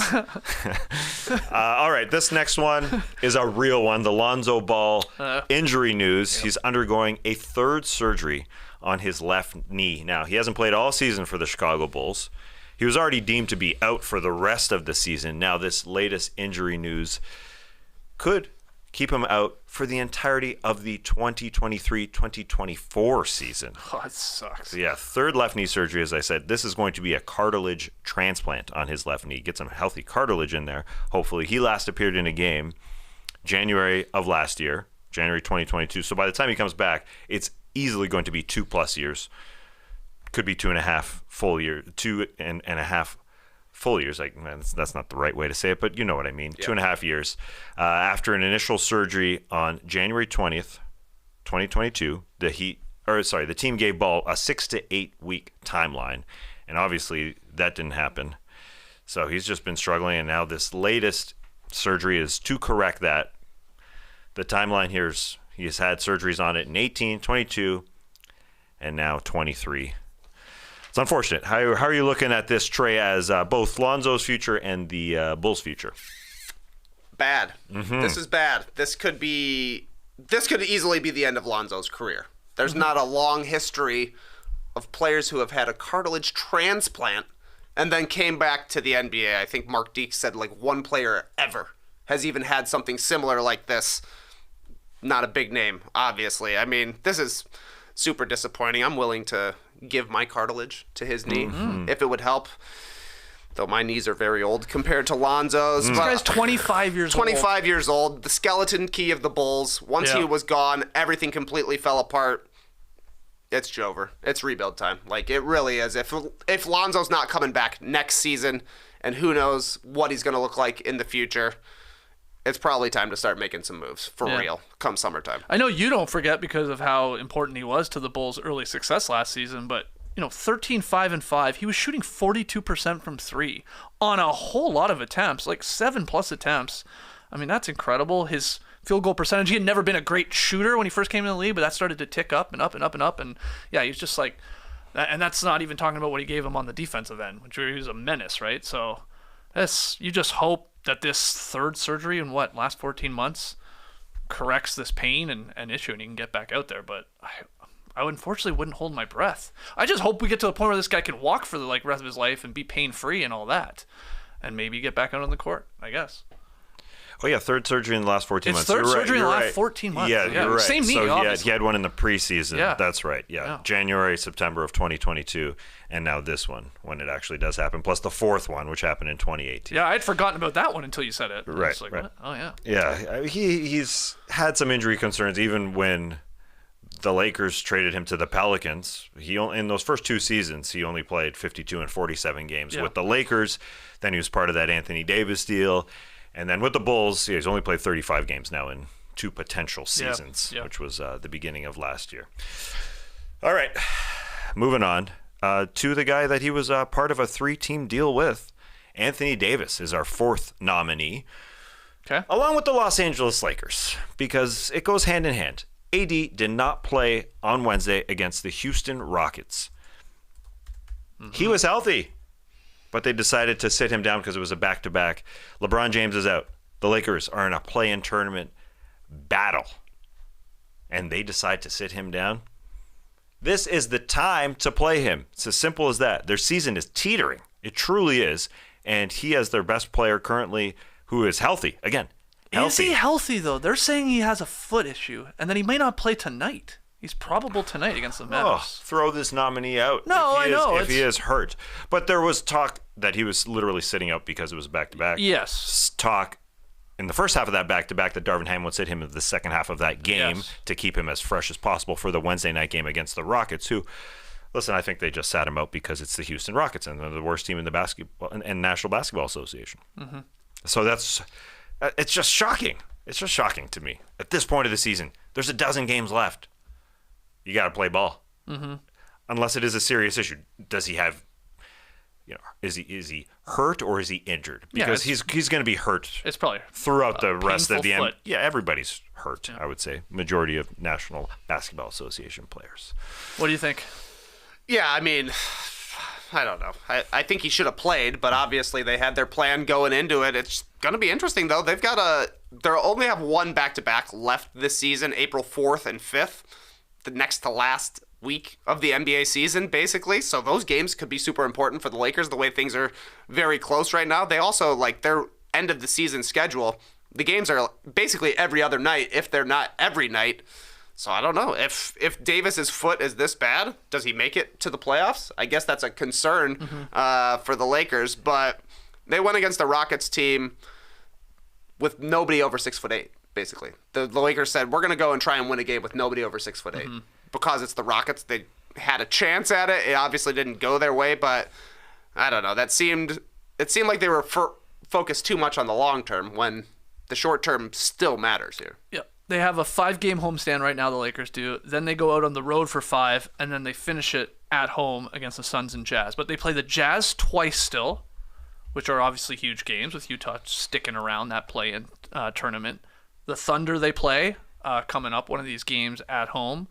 All right, this next one is a real one. The Lonzo Ball injury news. He's undergoing a third surgery on his left knee. Now, he hasn't played all season for the Chicago Bulls. He was already deemed to be out for the rest of the season. Now, this latest injury news could keep him out for the entirety of the 2023-2024 season. Oh, it sucks. So yeah, third left knee surgery, as I said. This is going to be a cartilage transplant on his left knee. Get some healthy cartilage in there, hopefully. He last appeared in a game January of last year, January 2022. So by the time he comes back, it's easily going to be 2+ years. Could be 2.5 full years, 2.5 full years. Like, that's not the right way to say it, but you know what I mean. Yeah. 2.5 years. After an initial surgery on January 20th, 2022, the team gave Ball a 6 to 8 week timeline, and obviously that didn't happen. So he's just been struggling, and now this latest surgery is to correct that. The timeline here is he has had surgeries on it in 18, 22, and now 23. It's unfortunate. How are you looking at this, Trey, as both Lonzo's future and the Bulls' future? Bad. Mm-hmm. This is bad. This could easily be the end of Lonzo's career. There's not a long history of players who have had a cartilage transplant and then came back to the NBA. I think Mark Deek said like one player ever has even had something similar like this. Not a big name, obviously. I mean, this is super disappointing. I'm willing to give my cartilage to his knee if it would help. Though my knees are very old compared to Lonzo's. This guy's 25 years old. 25 years old. The skeleton key of the Bulls. Once he was gone, everything completely fell apart. It's over. It's rebuild time. Like, it really is. If Lonzo's not coming back next season, and who knows what he's going to look like in the future, it's probably time to start making some moves for real come summertime. I know you don't forget because of how important he was to the Bulls' early success last season, but 13-5-5, he was shooting 42% from three on a whole lot of attempts, like 7+ attempts. I mean, that's incredible. His field goal percentage, he had never been a great shooter when he first came in the league, but that started to tick up and up and up and up. And yeah, he's just like And that's not even talking about what he gave him on the defensive end, which he was a menace, right? So you just hope that this third surgery in last 14 months corrects this pain and issue, and he can get back out there. But I unfortunately wouldn't hold my breath. I just hope we get to the point where this guy can walk for the rest of his life and be pain-free and all that, and maybe get back out on the court, I guess. Oh, yeah, third surgery in the last 14 months. Third surgery in the last 14 months. Yeah, you're right. Same knee, so obviously. he had one in the preseason. Yeah. That's right. Yeah. January, September of 2022, and now this one, when it actually does happen, plus the fourth one, which happened in 2018. Yeah, I'd forgotten about that one until you said it. Right, What? Oh, yeah. Yeah, he's had some injury concerns even when the Lakers traded him to the Pelicans. In those first 2 seasons, he only played 52 and 47 games with the Lakers. Then he was part of that Anthony Davis deal. And then with the Bulls, he's only played 35 games now in 2 potential seasons, which was the beginning of last year. All right, moving on to the guy that he was part of a 3-team deal with. Anthony Davis is our 4th nominee, along with the Los Angeles Lakers, because it goes hand in hand. AD did not play on Wednesday against the Houston Rockets. He was healthy, but they decided to sit him down because it was a back-to-back. LeBron James is out. The Lakers are in a play-in tournament battle, and they decide to sit him down. This is the time to play him. It's as simple as that. Their season is teetering. It truly is, and he is their best player currently who is healthy. Again, healthy. Is he healthy, though? They're saying he has a foot issue, and that he may not play tonight. He's probable tonight against the Mavs. Throw this nominee out. No, I know. If he is hurt. But there was talk that he was literally sitting out because it was back-to-back. Yes. Talk in the first half of that back-to-back that Darvin Ham would sit him in the second half of that game to keep him as fresh as possible for the Wednesday night game against the Rockets, who, listen, I think they just sat him out because it's the Houston Rockets and they're the worst team in the basketball and National Basketball Association. Mm-hmm. So it's just shocking. It's just shocking to me. At this point of the season, there's a dozen games left. You got to play ball, unless it is a serious issue. Does he have, is he hurt or is he injured? Because he's going to be hurt. It's probably throughout the rest of the foot. Yeah, everybody's hurt. I would say majority of National Basketball Association players. What do you think? Yeah, I mean, I don't know. I think he should have played, but obviously they had their plan going into it. It's going to be interesting though. They'll only have one back-to-back left this season, April 4th and 5th. The next to last week of the NBA season, basically. So those games could be super important for the Lakers, the way things are very close right now. They also, their end of the season schedule, the games are basically every other night, if they're not every night. So I don't know. If Davis's foot is this bad, does he make it to the playoffs? I guess that's a concern for the Lakers. But they went against the Rockets team with nobody over 6'8". Basically, the Lakers said, we're going to go and try and win a game with nobody over 6'8". Because it's the Rockets, they had a chance at it. It obviously didn't go their way, but I don't know. It seemed like they were focused too much on the long term when the short term still matters here. Yeah. They have a 5-game homestand right now, the Lakers do. Then they go out on the road for 5, and then they finish it at home against the Suns and Jazz. But they play the Jazz twice still, which are obviously huge games with Utah sticking around that play-in tournament. The Thunder they play coming up, one of these games at home.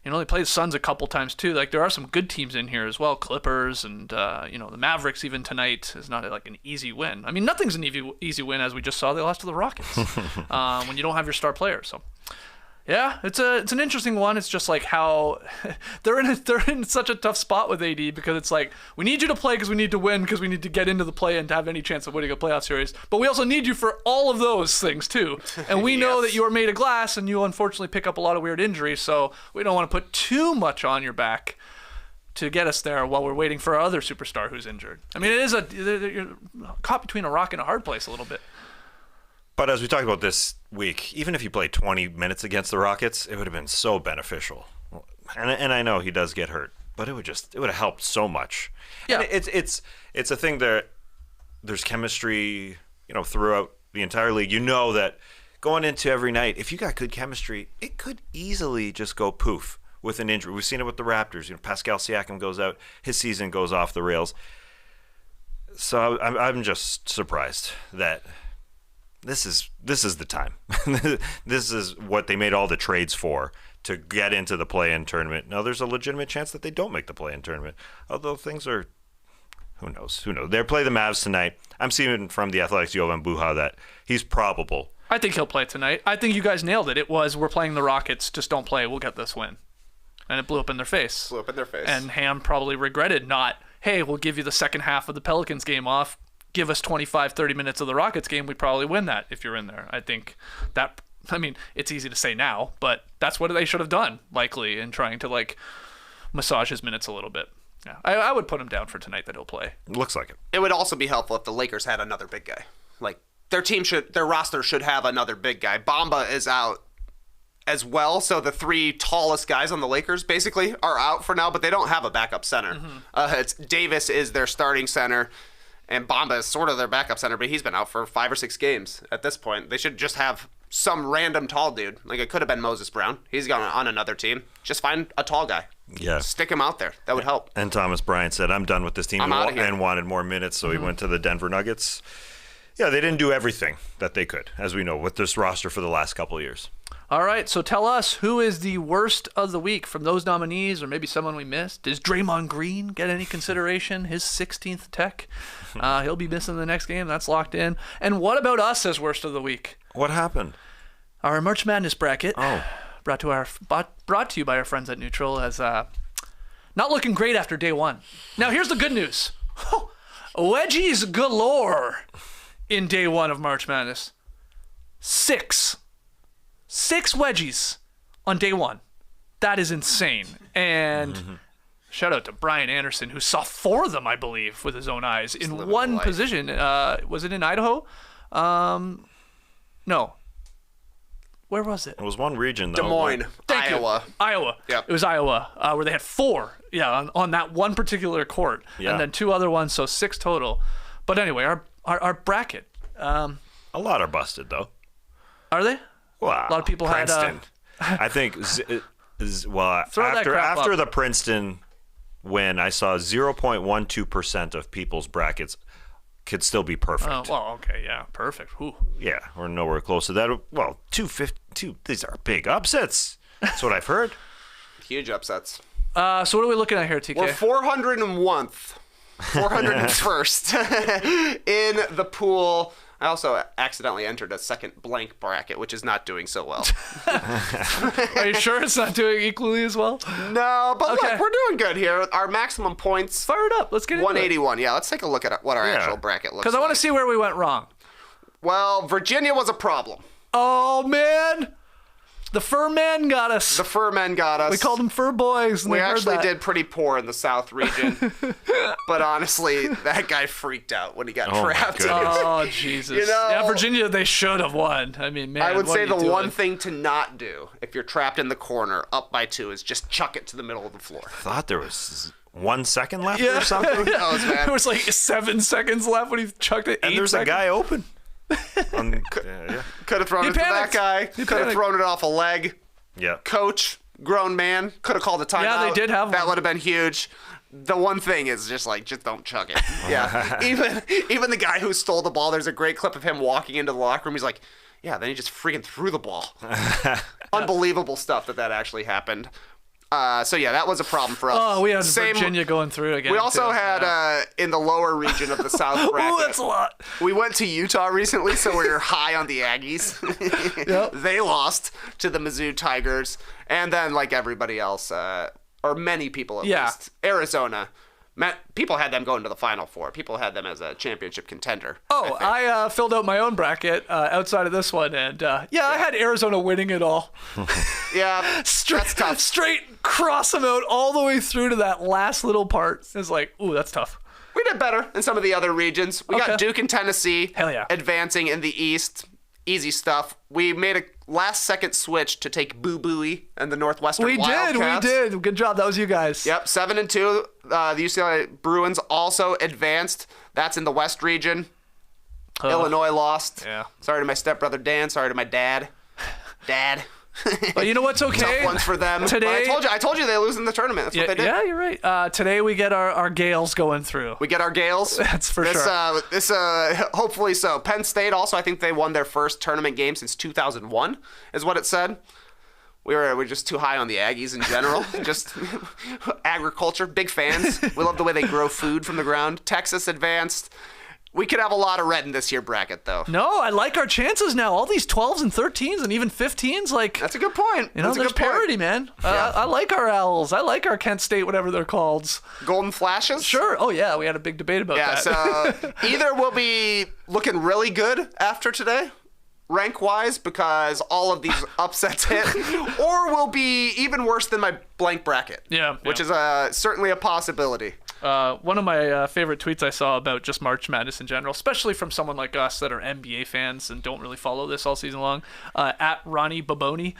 They play the Suns a couple times too. There are some good teams in here as well. Clippers and the Mavericks even tonight is not an easy win. I mean, nothing's an easy win, as we just saw. They lost to the Rockets when you don't have your star players. So yeah, it's an interesting one. It's just how they're in such a tough spot with AD, because it's we need you to play because we need to win, because we need to get into the play and to have any chance of winning a playoff series. But we also need you for all of those things too. And we know that you are made of glass, and you unfortunately pick up a lot of weird injuries. So we don't want to put too much on your back to get us there while we're waiting for our other superstar who's injured. I mean, you're caught between a rock and a hard place a little bit. But as we talked about this week, even if you played 20 minutes against the Rockets, it would have been so beneficial. And I know he does get hurt, but it would have helped so much. Yeah, and it's a thing that there's chemistry, throughout the entire league. That going into every night, if you got good chemistry, it could easily just go poof with an injury. We've seen it with the Raptors. Pascal Siakam goes out, his season goes off the rails. So I'm just surprised that this is the time. This is what they made all the trades for, to get into the play-in tournament. Now, there's a legitimate chance that they don't make the play-in tournament. Although things are, who knows? They play the Mavs tonight. I'm seeing from the Athletics Jovan Buha that he's probable. I think he'll play tonight. I think you guys nailed it. It was, we're playing the Rockets, just don't play, we'll get this win. And it blew up in their face. And Ham probably regretted not, hey, we'll give you the second half of the Pelicans game off. Give us 25, 30 minutes of the Rockets game. We'd probably win that if you're in there. I think that, it's easy to say now, but that's what they should have done, likely, in trying to, massage his minutes a little bit. Yeah, I would put him down for tonight that he'll play. Looks like it. It would also be helpful if the Lakers had another big guy. Their roster should have another big guy. Bamba is out as well, so the three tallest guys on the Lakers basically are out for now, but they don't have a backup center. It's Davis is their starting center, and Bamba is sort of their backup center, but he's been out for 5 or 6 games at this point. They should just have some random tall dude. It could have been Moses Brown. He's gone on another team. Just find a tall guy. Yeah. Stick him out there. That would help. And Thomas Bryant said, I'm done with this team and wanted more minutes, so he went to the Denver Nuggets. Yeah, they didn't do everything that they could, as we know, with this roster for the last couple of years. All right, so tell us, who is the worst of the week from those nominees, or maybe someone we missed? Does Draymond Green get any consideration? His 16th tech? He'll be missing the next game. That's locked in. And what about us as worst of the week? What happened? Our March Madness bracket, Oh. brought to you by our friends at Neutral, as not looking great after day one. Now, here's the good news. Wedgies galore in day one of March Madness. 6 wedgies on day one. That is insane. And shout out to Brian Anderson, who saw 4 of them, I believe, with his own eyes in one position. Was it in Idaho? No. Where was it? It was one region, though. Des Moines, Iowa. Iowa. Yep. It was Iowa, where they had 4, on that one particular court. Yeah. And then 2 other ones, so 6 total. But anyway, our bracket. A lot are busted, though. Are they? Wow. A lot of people Princeton. I think, after the Princeton win, I saw 0.12% of people's brackets could still be perfect. Oh, well, okay, yeah, perfect. Whew. Yeah, we're nowhere close to that. Well, 252, these are big upsets. That's what I've heard. Huge upsets. So what are we looking at here, TK? We're 401th. 401st in the pool. I also accidentally entered a second blank bracket, which is not doing so well. Are you sure it's not doing equally as well? No, but Okay. look, we're doing good here. Our maximum points, Fire it up. Let's get into it. 181. Yeah, let's take a look at what our actual bracket looks like. Because I want to see where we went wrong. Well, Virginia was a problem. Oh, man. The fur men got us. The fur men got us. We called them fur boys. And We they heard actually that. did pretty poor in the South region. But honestly, that guy freaked out when he got trapped. goodness. Oh, Jesus. You know- Yeah, Virginia, they should have won. I mean, man. I would what say are you the doing? one thing to not do if you're trapped in the corner up by 2 is just chuck it to the middle of the floor. Thought there was 1 second left Yeah. or something. Who knows, man? There was like 7 seconds left when he chucked it. And 8 there's seconds. a guy open. Yeah. Could have thrown He it to that panicked. guy. He Could have panicked. thrown it off a leg. Yeah. Coach, grown man, could have called a timeout. Yeah, they did have that one. would have been huge. The one thing is just don't chuck it. Yeah. even the guy who stole the ball, there's a great clip of him walking into the locker room. He's like, yeah, then he just freaking threw the ball. Unbelievable stuff that actually happened. So yeah, that was a problem for us. Oh, we had Virginia going through again. We also too. had in the lower region of the South bracket. Ooh, that's a lot. We went to Utah recently, so we were high on the Aggies. Yep. They lost to the Mizzou Tigers, and then like everybody else, or many people at least, Arizona. People had them going to the Final Four. People had them as a championship contender. Oh, I filled out my own bracket outside of this one, and I had Arizona winning it all. Yeah, Straight, that's tough. Straight cross them out all the way through to that last little part. It's like, ooh, that's tough. We did better in some of the other regions. We Okay. got Duke and Tennessee Hell yeah. advancing in the East. Easy stuff. We made a last-second switch to take Boo Booey and the Northwestern We Wildcats. did. Good job. That was you guys. Yep, 7-2. The UCLA Bruins also advanced. That's in the West region. Illinois lost. Yeah. Sorry to my stepbrother Dan. Sorry to my dad. Dad. But you know what's okay? Tough ones for them. Today, But I told you they lose in the tournament. That's what they did. Yeah, you're right. Today we get our Gales going through. We get our Gales. That's for sure. This hopefully so. Penn State also, I think they won their first tournament game since 2001, is what it said. We're just too high on the Aggies in general. Just agriculture, big fans. We love the way they grow food from the ground. Texas advanced. We could have a lot of red in this year bracket, though. No, I like our chances now. All these 12s and 13s and even 15s, like... That's a good point. There's parity, man. Yeah. I like our Owls. I like our Kent State, whatever they're called. Golden Flashes? Sure. Oh, yeah, we had a big debate about that. Yeah, so either we'll be looking really good after today, rank-wise, because all of these upsets hit, or we'll be even worse than my blank bracket. Yeah. Which is certainly a possibility. One of my favorite tweets I saw about just March Madness in general, especially from someone like us that are NBA fans and don't really follow this all season long, at Ronnie Baboni.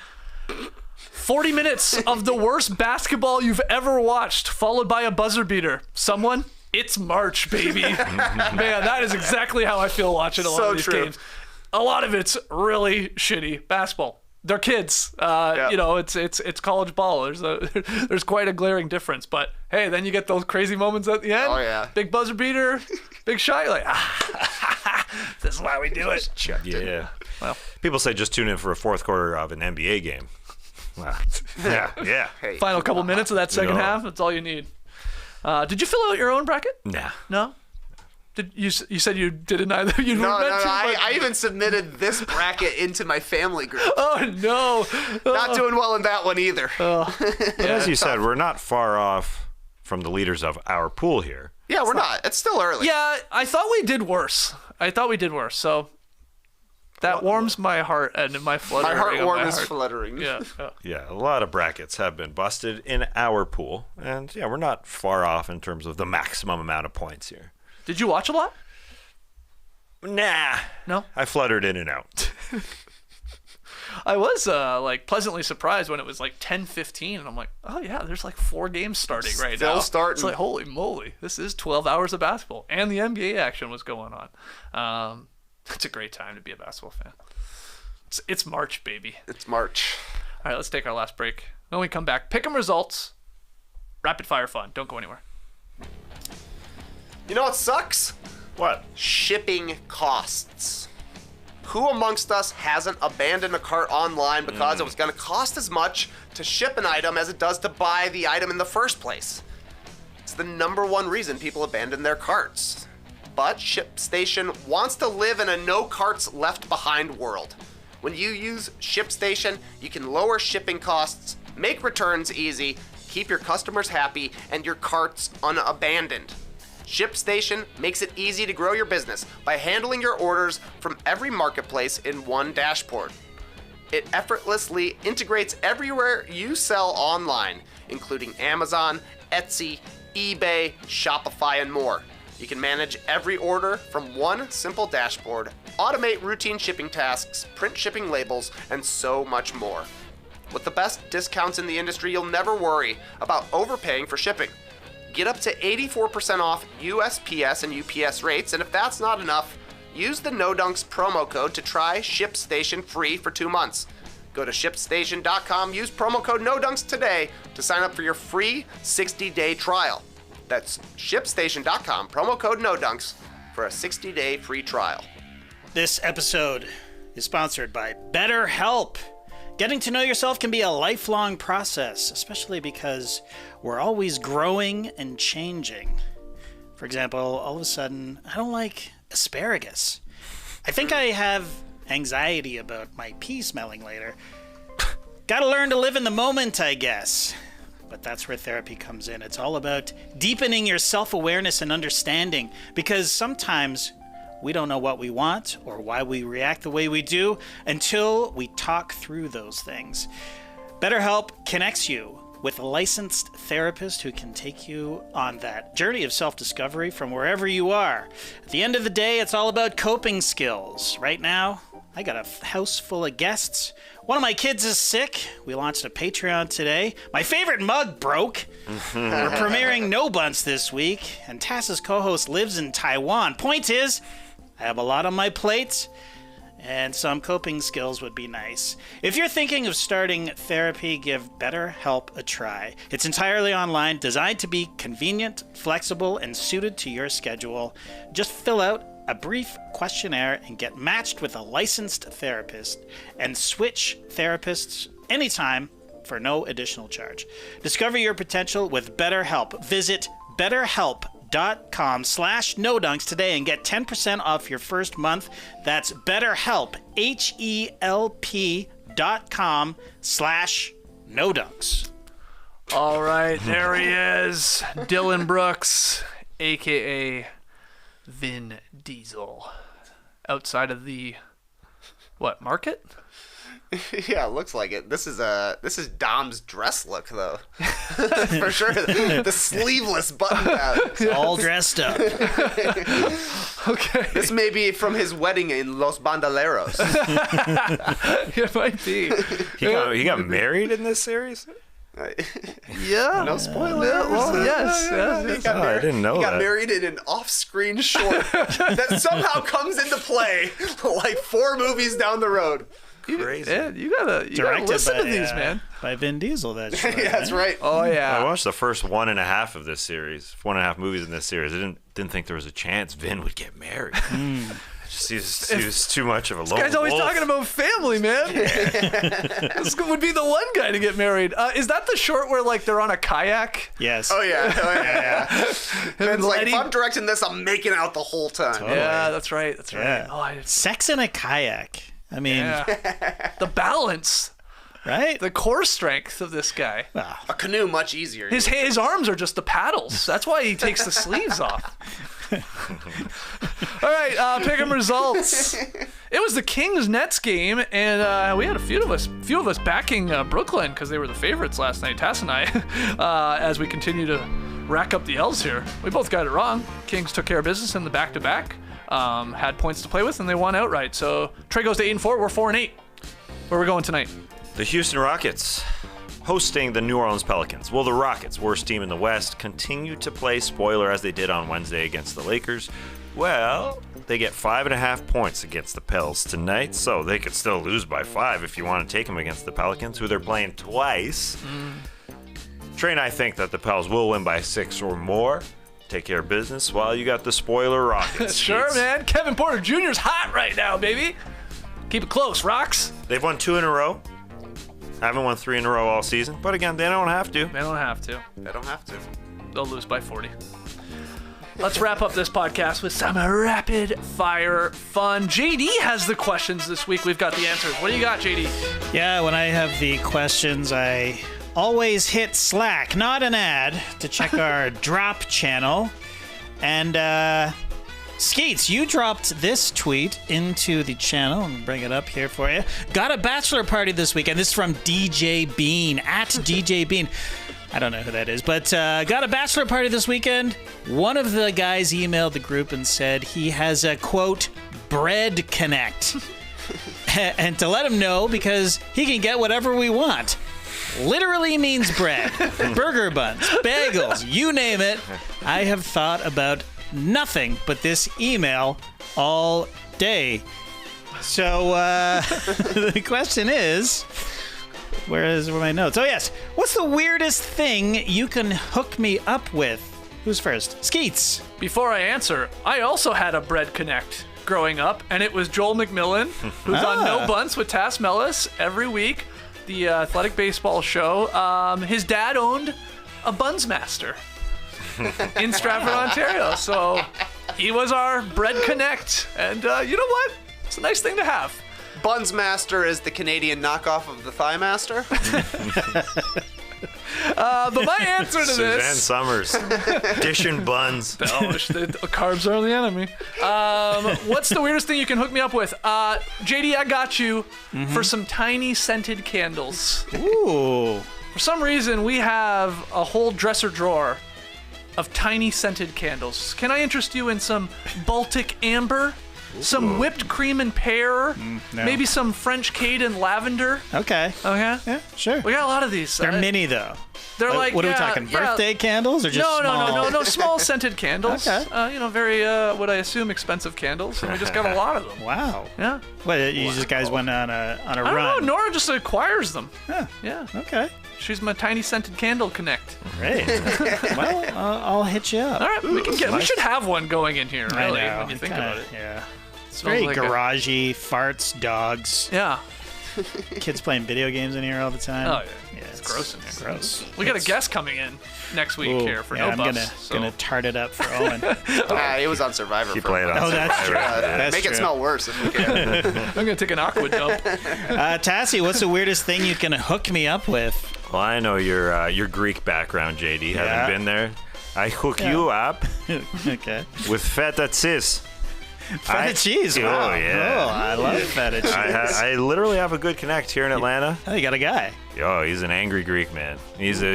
40 minutes of the worst basketball you've ever watched, followed by a buzzer beater. Someone, it's March, baby. Man, that is exactly how I feel watching a lot of these games. A lot of it's really shitty basketball. They're kids. You know, it's college ball. There's quite a glaring difference. But hey, then you get those crazy moments at the end. Oh yeah. Big buzzer beater, big shot. You're like, this is why we do it. Yeah. Well, people say just tune in for a fourth quarter of an NBA game. Wow. Yeah. Hey, final couple minutes of that second half. That's all you need. Did you fill out your own bracket? Nah. No. Did you said you didn't either? You No, were meant to, I even submitted this bracket into my family group. Oh no! Not doing well in that one either. But as you said, we're not far off from the leaders of our pool here. Yeah, we're not. It's still early. Yeah, I thought we did worse. So that warms my heart and my fluttering. My heart warms heart. fluttering. Yeah. Yeah, a lot of brackets have been busted in our pool, and yeah, we're not far off in terms of the maximum amount of points here. Did you watch a lot? Nah. No? I fluttered in and out. I was pleasantly surprised when it was like 10:15, and I'm like, oh yeah, there's like 4 games starting right now. Still starting. It's like, holy moly, this is 12 hours of basketball, and the NBA action was going on. It's a great time to be a basketball fan. It's March, baby. It's March. All right, let's take our last break. When we come back, pick 'em results, rapid fire fun. Don't go anywhere. You know what sucks? What? Shipping costs. Who amongst us hasn't abandoned a cart online because it was going to cost as much to ship an item as it does to buy the item in the first place? It's the #1 reason people abandon their carts. But ShipStation wants to live in a no carts left behind world. When you use ShipStation, you can lower shipping costs, make returns easy, keep your customers happy, and your carts unabandoned. ShipStation makes it easy to grow your business by handling your orders from every marketplace in one dashboard. It effortlessly integrates everywhere you sell online, including Amazon, Etsy, eBay, Shopify, and more. You can manage every order from one simple dashboard, automate routine shipping tasks, print shipping labels, and so much more. With the best discounts in the industry, you'll never worry about overpaying for shipping. Get up to 84% off USPS and UPS rates, and if that's not enough, use the NoDunks promo code to try ShipStation free for 2 months. Go to ShipStation.com, use promo code NoDunks today to sign up for your free 60-day trial. That's ShipStation.com, promo code NoDunks for a 60-day free trial. This episode is sponsored by BetterHelp. Getting to know yourself can be a lifelong process, especially because we're always growing and changing. For example, all of a sudden, I don't like asparagus. I think I have anxiety about my pee smelling later. Gotta learn to live in the moment, I guess. But that's where therapy comes in. It's all about deepening your self-awareness and understanding, because sometimes we don't know what we want or why we react the way we do until we talk through those things. BetterHelp connects you with a licensed therapist who can take you on that journey of self-discovery from wherever you are. At the end of the day, it's all about coping skills. Right now, I got a house full of guests. One of my kids is sick. We launched a Patreon today. My favorite mug broke. We're premiering No Bunts this week, and Tass's co-host lives in Taiwan. Point is, I have a lot on my plate, and some coping skills would be nice. If you're thinking of starting therapy, give BetterHelp a try. It's entirely online, designed to be convenient, flexible, and suited to your schedule. Just fill out a brief questionnaire and get matched with a licensed therapist, and switch therapists anytime for no additional charge. Discover your potential with BetterHelp. Visit BetterHelp.com/NoDunks today and get 10% off your first month. That's BetterHelp, HELP.com/NoDunks. All right, there he is, Dillon Brooks, a.k.a. Vin Diesel. Outside of the, market? Yeah, it looks like it. This is Dom's dress look, though. For sure. The sleeveless button down. It's all dressed up. Okay. This may be from his wedding in Los Bandoleros. It might be. He got married in this series? Yeah. No spoilers. Well, yes. I didn't know He got that. married in an off-screen short that somehow comes into play like 4 movies down the road. Crazy. Yeah, you gotta listen to these, man. By Vin Diesel, that's right. Yeah, that's right. Oh yeah. I watched the first 1.5 of this series, 1.5 movies in this series. I didn't think there was a chance Vin would get married. He was too much of a lone wolf. This guy's always talking about family, man. This would be the one guy to get married. Is that the short where they're on a kayak? Yes. Oh yeah. Vin's like, Letty- if I'm directing this, I'm making out the whole time. Totally. Yeah, that's right. That's right. Yeah. Oh, Sex in a kayak. I mean, the balance, right? the core strength of this guy. Well, A canoe much easier. His arms are just the paddles. That's why he takes the sleeves off. All right, pick 'em results. It was the Kings-Nets game, and we had a few of us backing Brooklyn because they were the favorites last night. Tass and I, as we continue to rack up the L's here, we both got it wrong. Kings took care of business in the back-to-back, had points to play with, and they won outright. So Trey goes to 8-4. We're 4-8. Where are we going tonight? The Houston Rockets hosting the New Orleans Pelicans. Well, the Rockets, worst team in the West, continue to play spoiler as they did on Wednesday against the Lakers. Well, they get 5.5 points against the Pels tonight, so they could still lose by 5 if you want to take them against the Pelicans, who they're playing twice. Trey and I think that the Pels will win by 6 or more. Take care of business while you got the spoiler Rockets. Sure, man. Kevin Porter Jr.'s hot right now, baby. Keep it close, Rocks. They've won 2 in a row. Haven't won 3 in a row all season, but again, they don't have to. They don't have to. They don't have to. They'll lose by 40. Let's wrap up this podcast with some rapid fire fun. JD has the questions this week. We've got the answers. What do you got, JD? yeah, when I have the questions, I always hit Slack, not an ad, to check our drop channel. And Skeets, you dropped this tweet into the channel. I'm gonna bring it up here for you. Got a bachelor party this weekend. This is from DJ Bean, at DJ Bean. I don't know who that is, but got a bachelor party this weekend. One of the guys emailed the group and said he has a, quote, bread connect. And to let him know, because he can get whatever we want. Literally means bread, burger buns, bagels, you name it. I have thought about nothing but this email all day. So the question is, where are my notes? Oh yes, what's the weirdest thing you can hook me up with? Who's first? Skeets. Before I answer, I also had a bread connect growing up, and it was Joel McMillan, who's on No Bunts with Tass Mellis every week, the athletic baseball show. His dad owned a Buns Master in Stratford, Ontario, so he was our bread connect, and you know what? It's a nice thing to have. Buns Master is the Canadian knockoff of the Thigh Master. But my answer to Suzanne this... Summers, dishing buns. Oh, the carbs are the enemy. What's the weirdest thing you can hook me up with? JD, I got you for some tiny scented candles. Ooh. For some reason, we have a whole dresser drawer of tiny scented candles. Can I interest you in some Baltic amber? Some whipped cream and pear? No. Maybe some French Cade and lavender? Okay. Okay. Yeah, sure. We got a lot of these. They're mini though. They're like, what are we yeah, talking? yeah. Birthday candles or just small? No, small scented candles. Okay. Very, what I assume, expensive candles. And we just got a lot of them. Wow. Yeah. What, you just guys went on a I run? don't know. Nora just acquires them. Yeah. Yeah. Okay. She's my tiny scented candle connect. Great. Well, I'll hit you up. All right, we should have one going in here, really, I know. when you think about it. Yeah. It's Smells very like garagey, farts, dogs. Yeah. Kids playing video games in here all the time. Oh, yeah. It's gross in here. Gross. We got a guest coming in next week here for no I'm buffs. gonna tart it up for Owen. He was on Survivor. He for played on that's true. That's Make true. it smell worse if we can. I'm going to take an aqua dump. Tassie, what's the weirdest thing you can hook me up with? Well, I know your Greek background, JD. Haven't been there. I hook you up Okay. with feta cheese. Feta cheese. Wow. Oh, yeah. Oh, I love feta cheese. I literally have a good connect here in Atlanta. Oh, you got a guy. Oh, he's an angry Greek man. He's a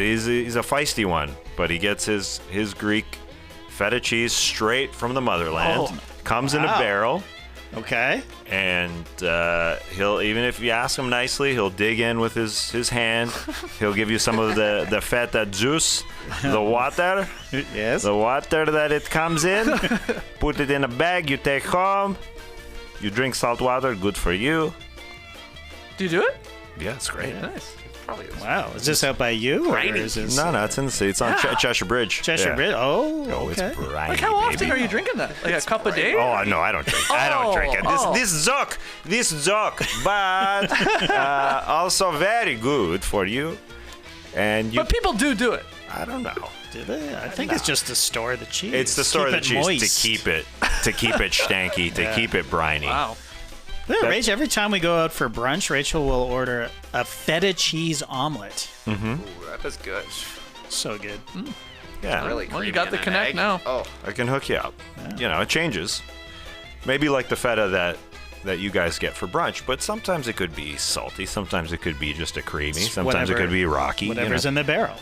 feisty one, but he gets his Greek feta cheese straight from the motherland. Oh, Comes in a barrel, Okay. and he'll, even if you ask him nicely, he'll dig in with his hand. He'll give you some of the feta juice, the water. Yes. The water that it comes in, put it in a bag, you take home, you drink salt water, good for you. Do you do it? Yeah, it's great. Nice. Probably is. Wow. Is this out by you? Or is this No, it's in the city. It's on Cheshire Bridge. Cheshire Yeah. Bridge? Oh, Oh, okay. it's briny, Like, how often baby. are you drinking that? Like a cup a day? Oh, no, I don't drink. I don't drink it. This Zoc, but also very good for you. And you, But people do it. I don't know. Do they? I think it's just to store the cheese. It's the store of the Keep it cheese moist. to keep it stanky, to keep it briny. Wow. Yeah, Rachel, every time we go out for brunch, Rachel will order a feta cheese omelet. Ooh, that is good. So good. Yeah, Really Well, you creamy got and the an connect egg. now. Oh, I can hook you up. You know, it changes. Maybe like the feta that you guys get for brunch, but sometimes it could be salty. Sometimes it could be just a creamy. Sometimes it could be rocky. Whatever's in the barrel.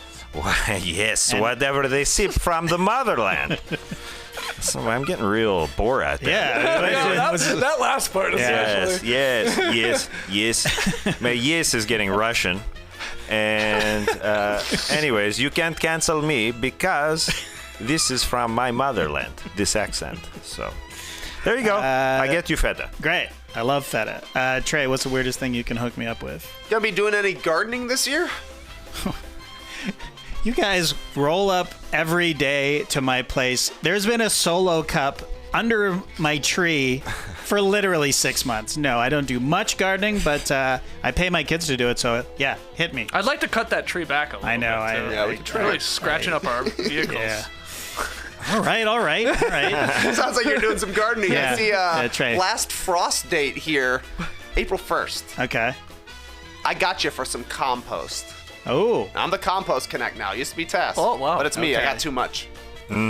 Yes, whatever they sip from the motherland. So I'm getting real Borat there. Yeah. That last part especially. Yes. My yes is getting Russian. And anyways, you can't cancel me because this is from my motherland, this accent. So there you go. I get you feta. Great. I love feta. Trey, what's the weirdest thing you can hook me up with? gonna be doing any gardening this year? You guys roll up every day to my place. There's been a solo cup under my tree for literally 6 months. No, I don't do much gardening, but I pay my kids to do it. So yeah, hit me. I'd like to cut that tree back a little I know. bit. Yeah, we can try. Really scratching up our vehicles. Yeah. All right. Sounds like you're doing some gardening. Yeah. I see Trey. last frost date here, April 1st. Okay. I got you for some compost. Oh, I'm the compost connect now. Used to be Tess. Oh, wow. But it's me. I Okay. got too much.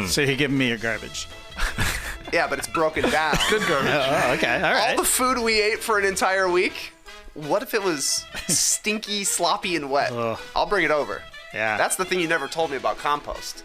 so you're giving me your garbage. Yeah, but it's broken down. Good garbage. Oh, okay. All All right. the food we ate for an entire week, what if it was stinky, sloppy, and wet? Ugh. I'll bring it over. Yeah. That's the thing you never told me about compost.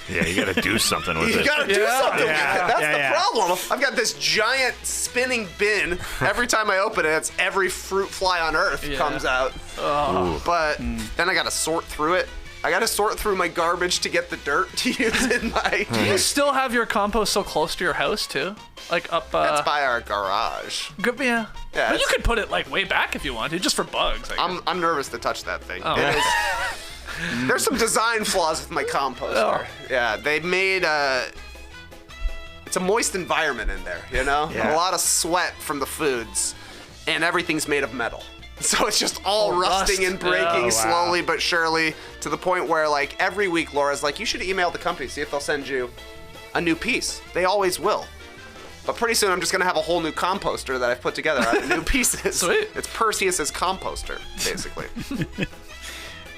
Yeah, you got to do something with You it. gotta do something Yeah. with it. That's Yeah. the problem. I've got this giant spinning bin. Every time I open it, it's every fruit fly on earth comes out. But then I gotta sort through it. I gotta sort through my garbage to get the dirt to use in my. Do you still have your compost so close to your house too? Like up. That's by our garage. Good, yeah. Yeah, But you it's- could put it like way back if you wanted, just for bugs. I guess. I'm nervous to touch that thing. Oh. It is, there's some design flaws with my composter. Yeah, they made it's a moist environment in there, you know? Yeah. A lot of sweat from the foods, and everything's made of metal. So it's just all rusting rust. and breaking Yeah. Oh, wow. slowly but surely, to the point where, like, every week Laura's like, you should email the company, see if they'll send you a new piece. They always will. But pretty soon I'm just gonna have a whole new composter that I've put together out of new pieces. Sweet. It's Perseus's composter, basically.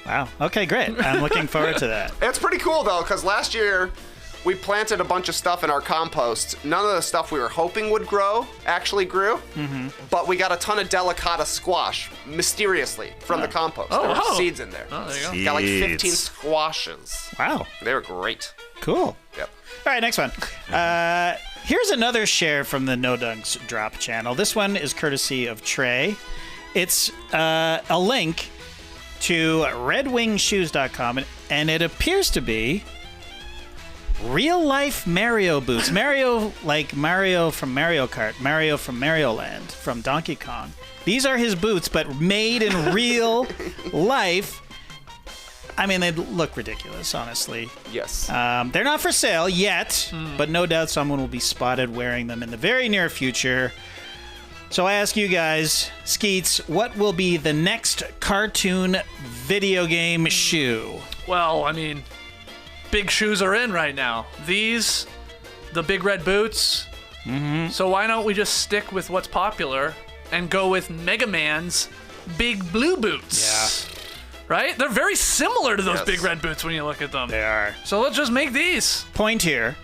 Wow. Okay, great. I'm looking forward to that. It's pretty cool though, because last year we planted a bunch of stuff in our compost. None of the stuff we were hoping would grow actually grew, but we got a ton of delicata squash mysteriously from the compost. Oh, there were wow. seeds in there. Oh, there you go. Got like 15 Seeds. squashes. Wow. They were great. Cool. Yep. All right, next one. Here's another share from the No Dunks Drop channel. This one is courtesy of Trey. It's a link to redwingshoes.com, and it appears to be real-life Mario boots. Mario, like Mario from Mario Kart, Mario from Mario Land, from Donkey Kong. These are his boots, but made in real life. I mean, they look ridiculous, honestly. Yes. They're not for sale yet, but no doubt someone will be spotted wearing them in the very near future. So I ask you guys, Skeets, what will be the next cartoon video game shoe? Well, I mean, big shoes are in right now. These, the big red boots. So why don't we just stick with what's popular and go with Mega Man's big blue boots? Yeah. Right? They're very similar to those Yes. big red boots when you look at them. They are. So let's just make these. Point here.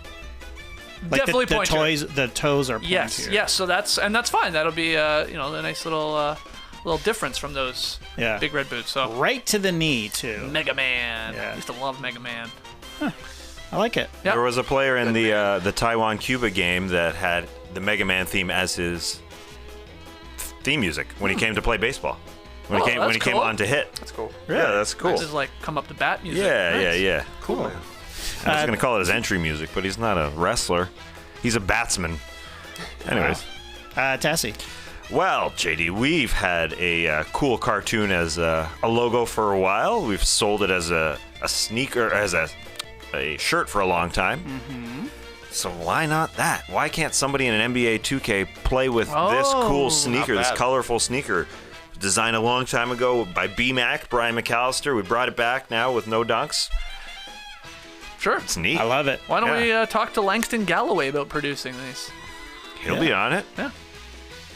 Like Definitely the point here. The toes are point Yes, here. yes. So that's fine. That'll be a nice little difference from those Yeah. big red boots. So Right to the knee, too. Mega Man. Yeah. I used to love Mega Man. I like it. Yep. There was a player in the Taiwan-Cuba game that had the Mega Man theme as his theme music when he came to play baseball. When he that's came cool. on to hit. That's cool. Yeah, that's cool. This is like come up to bat music. Yeah, Nice. yeah. Cool. I was going to call it his entry music, but he's not a wrestler. He's a batsman. Anyways. Tassie. Well, JD, we've had a cool cartoon as a logo for a while. We've sold it as a sneaker, as a shirt for a long time. So why not that? Why can't somebody in an NBA 2K play with this cool sneaker, this bad. colorful sneaker? Designed a long time ago by B-Mac, Brian McAllister. We brought it back now with no dunks. Sure. It's neat. I love it. Why don't Yeah. we talk to Langston Galloway about producing these? He'll be on it. Yeah.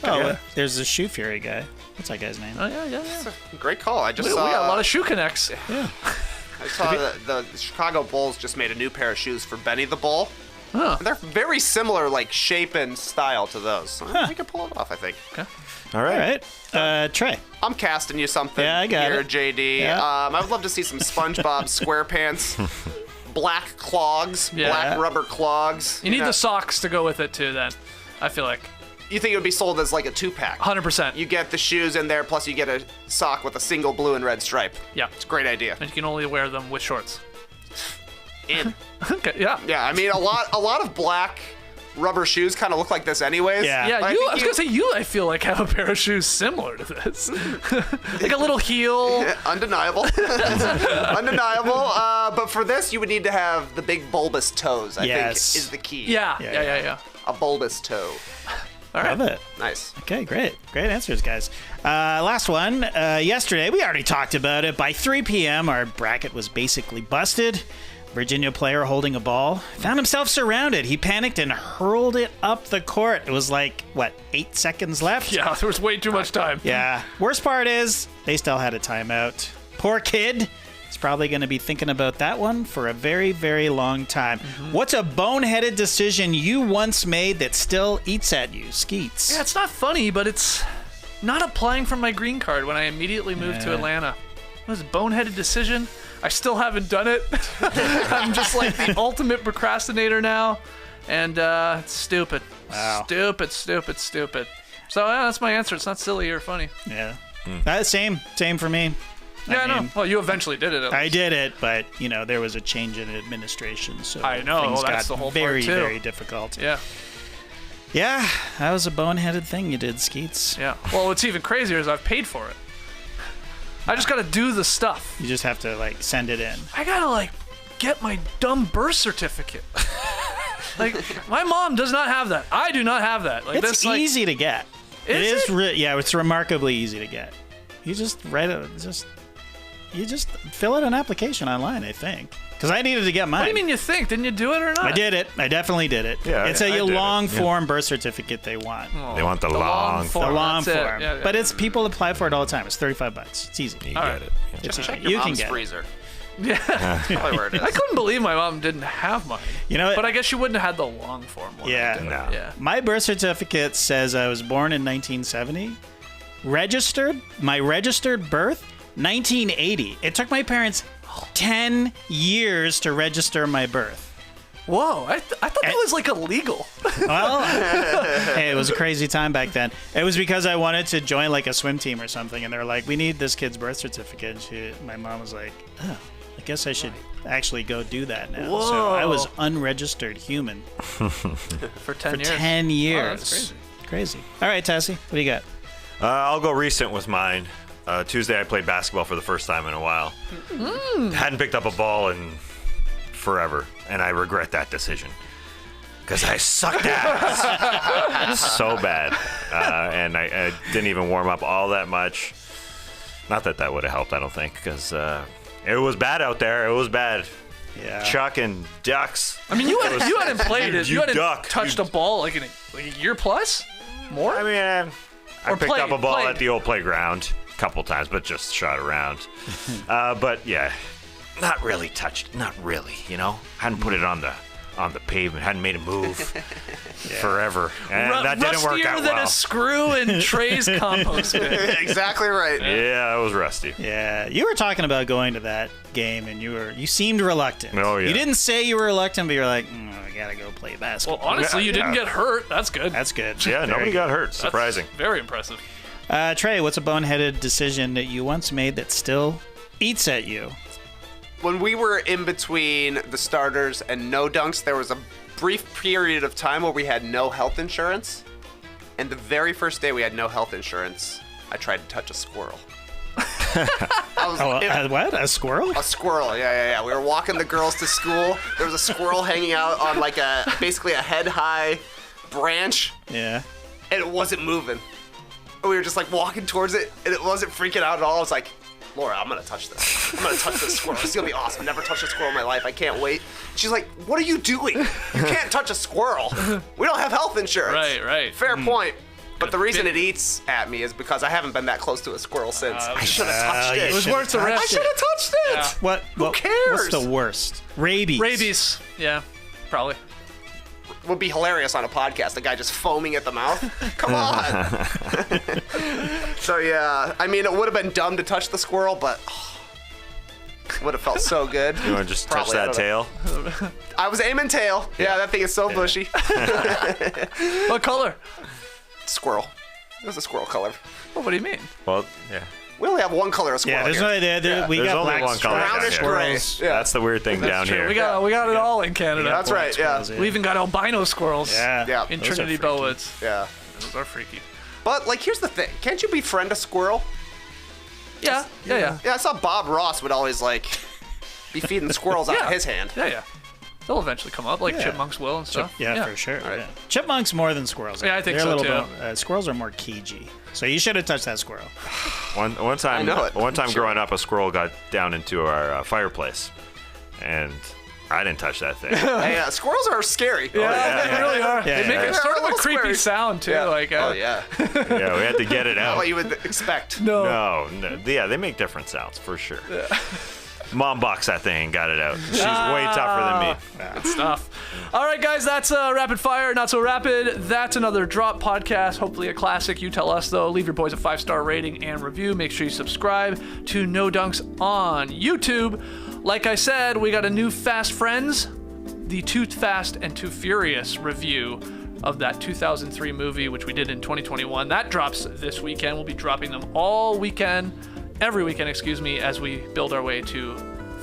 Oh, Yeah. there's the Shoe Fury guy. What's that guy's name? Oh yeah. Great call. I just We saw. got a lot of shoe connects. I saw the Chicago Bulls just made a new pair of shoes for Benny the Bull. Huh. And they're very similar, like shape and style to those. So we can pull it off, I think. Okay. All All right. right. Trey. I'm casting you something Yeah, I got here, it. JD. Yeah. I would love to see some SpongeBob SquarePants, black clogs, Yeah. black rubber clogs. You need know. the socks to go with it too. Then, I feel like You think it would be sold as like a 2-pack? 100%. You get the shoes in there, plus you get a sock with a single blue and red stripe. Yeah. It's a great idea. And you can only wear them with shorts. In. Okay. Yeah. Yeah, I mean a lot of black rubber shoes kind of look like this anyways. Yeah. Yeah, I you. think I was gonna say you. I feel like have a pair of shoes similar to this, like a little heel. Undeniable. Undeniable. But for this, you would need to have the big bulbous toes, I think, Yes. is the key. Yeah. A bulbous toe. All right. Love it. Nice. Okay, great. Great answers, guys. Last one. Yesterday, we already talked about it. By 3 p.m., our bracket was basically busted. Virginia player holding a ball found himself surrounded. He panicked and hurled it up the court. It was like, 8 seconds left? Yeah, there was way too much time. Yeah. Worst part is, they still had a timeout. Poor kid. He's probably going to be thinking about that one for a very, very long time. What's a boneheaded decision you once made that still eats at you, Skeets? Yeah, it's not funny, but it's not applying for my green card when I immediately moved to Atlanta. It was a boneheaded decision. I still haven't done it. I'm just like the ultimate procrastinator now. And it's stupid. Wow. Stupid. So yeah, that's my answer. It's not silly or funny. Yeah. Same for me. Yeah, I know. mean, Well, you eventually did it. I did it, but there was a change in administration, so I know, things that's got the whole part, very, too. very difficult. Yeah. Yeah, that was a boneheaded thing you did, Skeets. Yeah. Well, what's even crazier is I've paid for it. I just got to do the stuff. You just have to send it in. I got to get my dumb birth certificate. My mom does not have that. I do not have that. It's easy to get. Is it? Yeah, it's remarkably easy to get. You just you just fill out an application online, I think. Because I needed to get mine. What do you mean you think? Didn't you do it or not? I did it. I definitely did it. Yeah, it's I a did it. long form birth certificate they want. They want the long form. The long that's it. form. Yeah. But it's people apply for it all the time. It's $35. It's easy. You All get right. it. It's Check easy. your You can mom's get it. freezer. Yeah. Probably where it is. I couldn't believe my mom didn't have mine. You know what? But I guess she wouldn't have had the long form one. Yeah. No. Yeah. My birth certificate says I was born in 1970. My registered birth, 1980. It took my parents 10 years to register my birth. Whoa. I thought that was illegal. Well, hey, it was a crazy time back then. It was because I wanted to join a swim team or something, and they're like, "We need this kid's birth certificate." And my mom was like, "Oh, I guess I should actually go do that now." Whoa. So I was unregistered human For 10 for years. 10 years. Wow, that's Crazy. All right, Tassie, what do you got? I'll go recent with mine. Tuesday, I played basketball for the first time in a while. Hadn't picked up a ball in forever, and I regret that decision. because I sucked ass so bad. And I didn't even warm up all that much. Not that would have helped, I don't think, because it was bad out there. It was bad. Yeah. Chucking ducks. I mean, you hadn't played it. You hadn't duck. touched a ball like a year plus? More? I mean, I picked up a ball played. at the old playground a couple times, but just shot around. But yeah, not really touched. Not really, Hadn't put it on the pavement. Hadn't made a move forever. And that didn't work out rustier than well. a screw in Trey's compost bin. Exactly right. Yeah, it was rusty. Yeah, you were talking about going to that game, and you seemed reluctant. Oh, yeah. You didn't say you were reluctant, but you're like, I gotta go play basketball. Well, honestly, you didn't get hurt. That's good. That's good. Yeah, nobody got hurt. That's Surprising. very impressive. Trey, what's a boneheaded decision that you once made that still eats at you? When we were in between the starters and no dunks, there was a brief period of time where we had no health insurance. And the very first day we had no health insurance, I tried to touch a squirrel. What? A squirrel? A squirrel, yeah. We were walking the girls to school. There was a squirrel hanging out on basically a head-high branch, Yeah. and it wasn't moving. And we were just walking towards it, and it wasn't freaking out at all. I was like, Laura, I'm gonna touch this. I'm gonna touch this squirrel. It's gonna be awesome. Never touched a squirrel in my life. I can't wait. She's like, what are you doing? You can't touch a squirrel. We don't have health insurance. Right. Fair point. But the reason it eats at me is because I haven't been that close to a squirrel since. I should have touched it. It was worth the I risk. should have touched it. Yeah. What? Who cares? What's the worst? Rabies. Yeah, probably. Would be hilarious on a podcast. The guy just foaming at the mouth. Come on. So yeah, I mean, it would have been dumb to touch the squirrel, but would have felt so good. You want to just Probably, touch that tail? I was aiming tail. Yeah, that thing is so bushy. What color? Squirrel. It was a squirrel color. Well, what do you mean? Well, yeah. We only have one color of Yeah, squirrel there's here. no. We There's got only black one color down Brownish here. gray. squirrels. Yeah. That's the weird thing down True. here. We got it all in Canada. That's right. Yeah. squirrels, We even got albino squirrels. Yeah. In Those are Trinity freaky. Bellwoods. Yeah. Those are freaky. But here's the thing. Can't you befriend a squirrel? Yeah. Yeah, I saw Bob Ross would always be feeding squirrels out of his hand. Yeah. They'll eventually come up, like Yeah. chipmunks will and stuff. Yeah, for sure. Yeah. Chipmunks more than squirrels. Yeah, I think They're so, a little too. bit, squirrels are more cagey. So you should have touched that squirrel. One time, I know it. One time Sure. growing up, a squirrel got down into our fireplace, and I didn't touch that thing. Hey, squirrels are scary. Yeah, they really are. Yeah, They make yeah. it sort of They're a a little creepy scary. sound, too. Yeah. Oh, yeah. Yeah, we had to get it Not out. what you would expect. No. Yeah, they make different sounds for sure. Mom boxed that thing and got it out. She's way tougher than me. Good stuff. All right, guys, that's Rapid Fire, Not So Rapid. That's another Drop podcast, hopefully a classic. You tell us, though. Leave your boys a 5-star rating and review. Make sure you subscribe to No Dunks on YouTube. Like I said, we got a new Fast Friends, the Too Fast and Too Furious review of that 2003 movie, which we did in 2021. That drops this weekend. We'll be dropping them all weekend. Every weekend, as we build our way to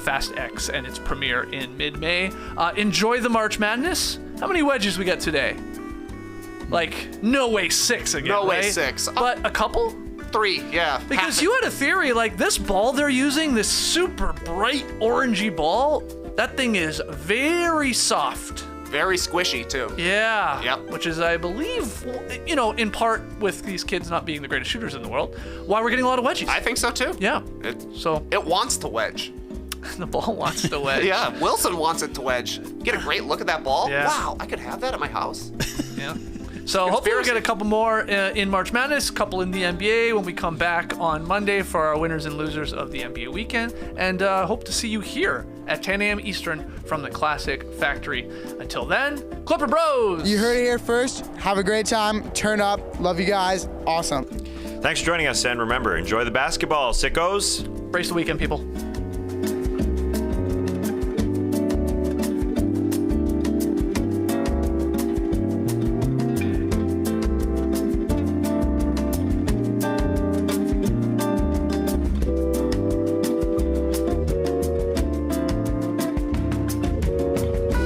Fast X and its premiere in mid-May. Enjoy the March Madness. How many wedges we got today? No way 6 again, No way right? 6. But a couple? 3, yeah. Because you had a theory, this ball they're using, this super bright orangey ball, that thing is very soft. Very squishy, too. Yeah. Yep. Which is, I believe, in part with these kids not being the greatest shooters in the world, why we're getting a lot of wedges. I think so, too. Yeah. So It wants to wedge. the ball wants to wedge. Yeah, Wilson wants it to wedge. Get a great look at that ball. Yeah. Wow, I could have that at my house. Yeah. So hopefully we get a couple more in March Madness, a couple in the NBA when we come back on Monday for our winners and losers of the NBA weekend. And hope to see you here at 10 a.m. Eastern from the Classic Factory. Until then, Clipper Bros! You heard it here first. Have a great time. Turn up. Love you guys. Awesome. Thanks for joining us, and remember, enjoy the basketball, sickos. Brace the weekend, people.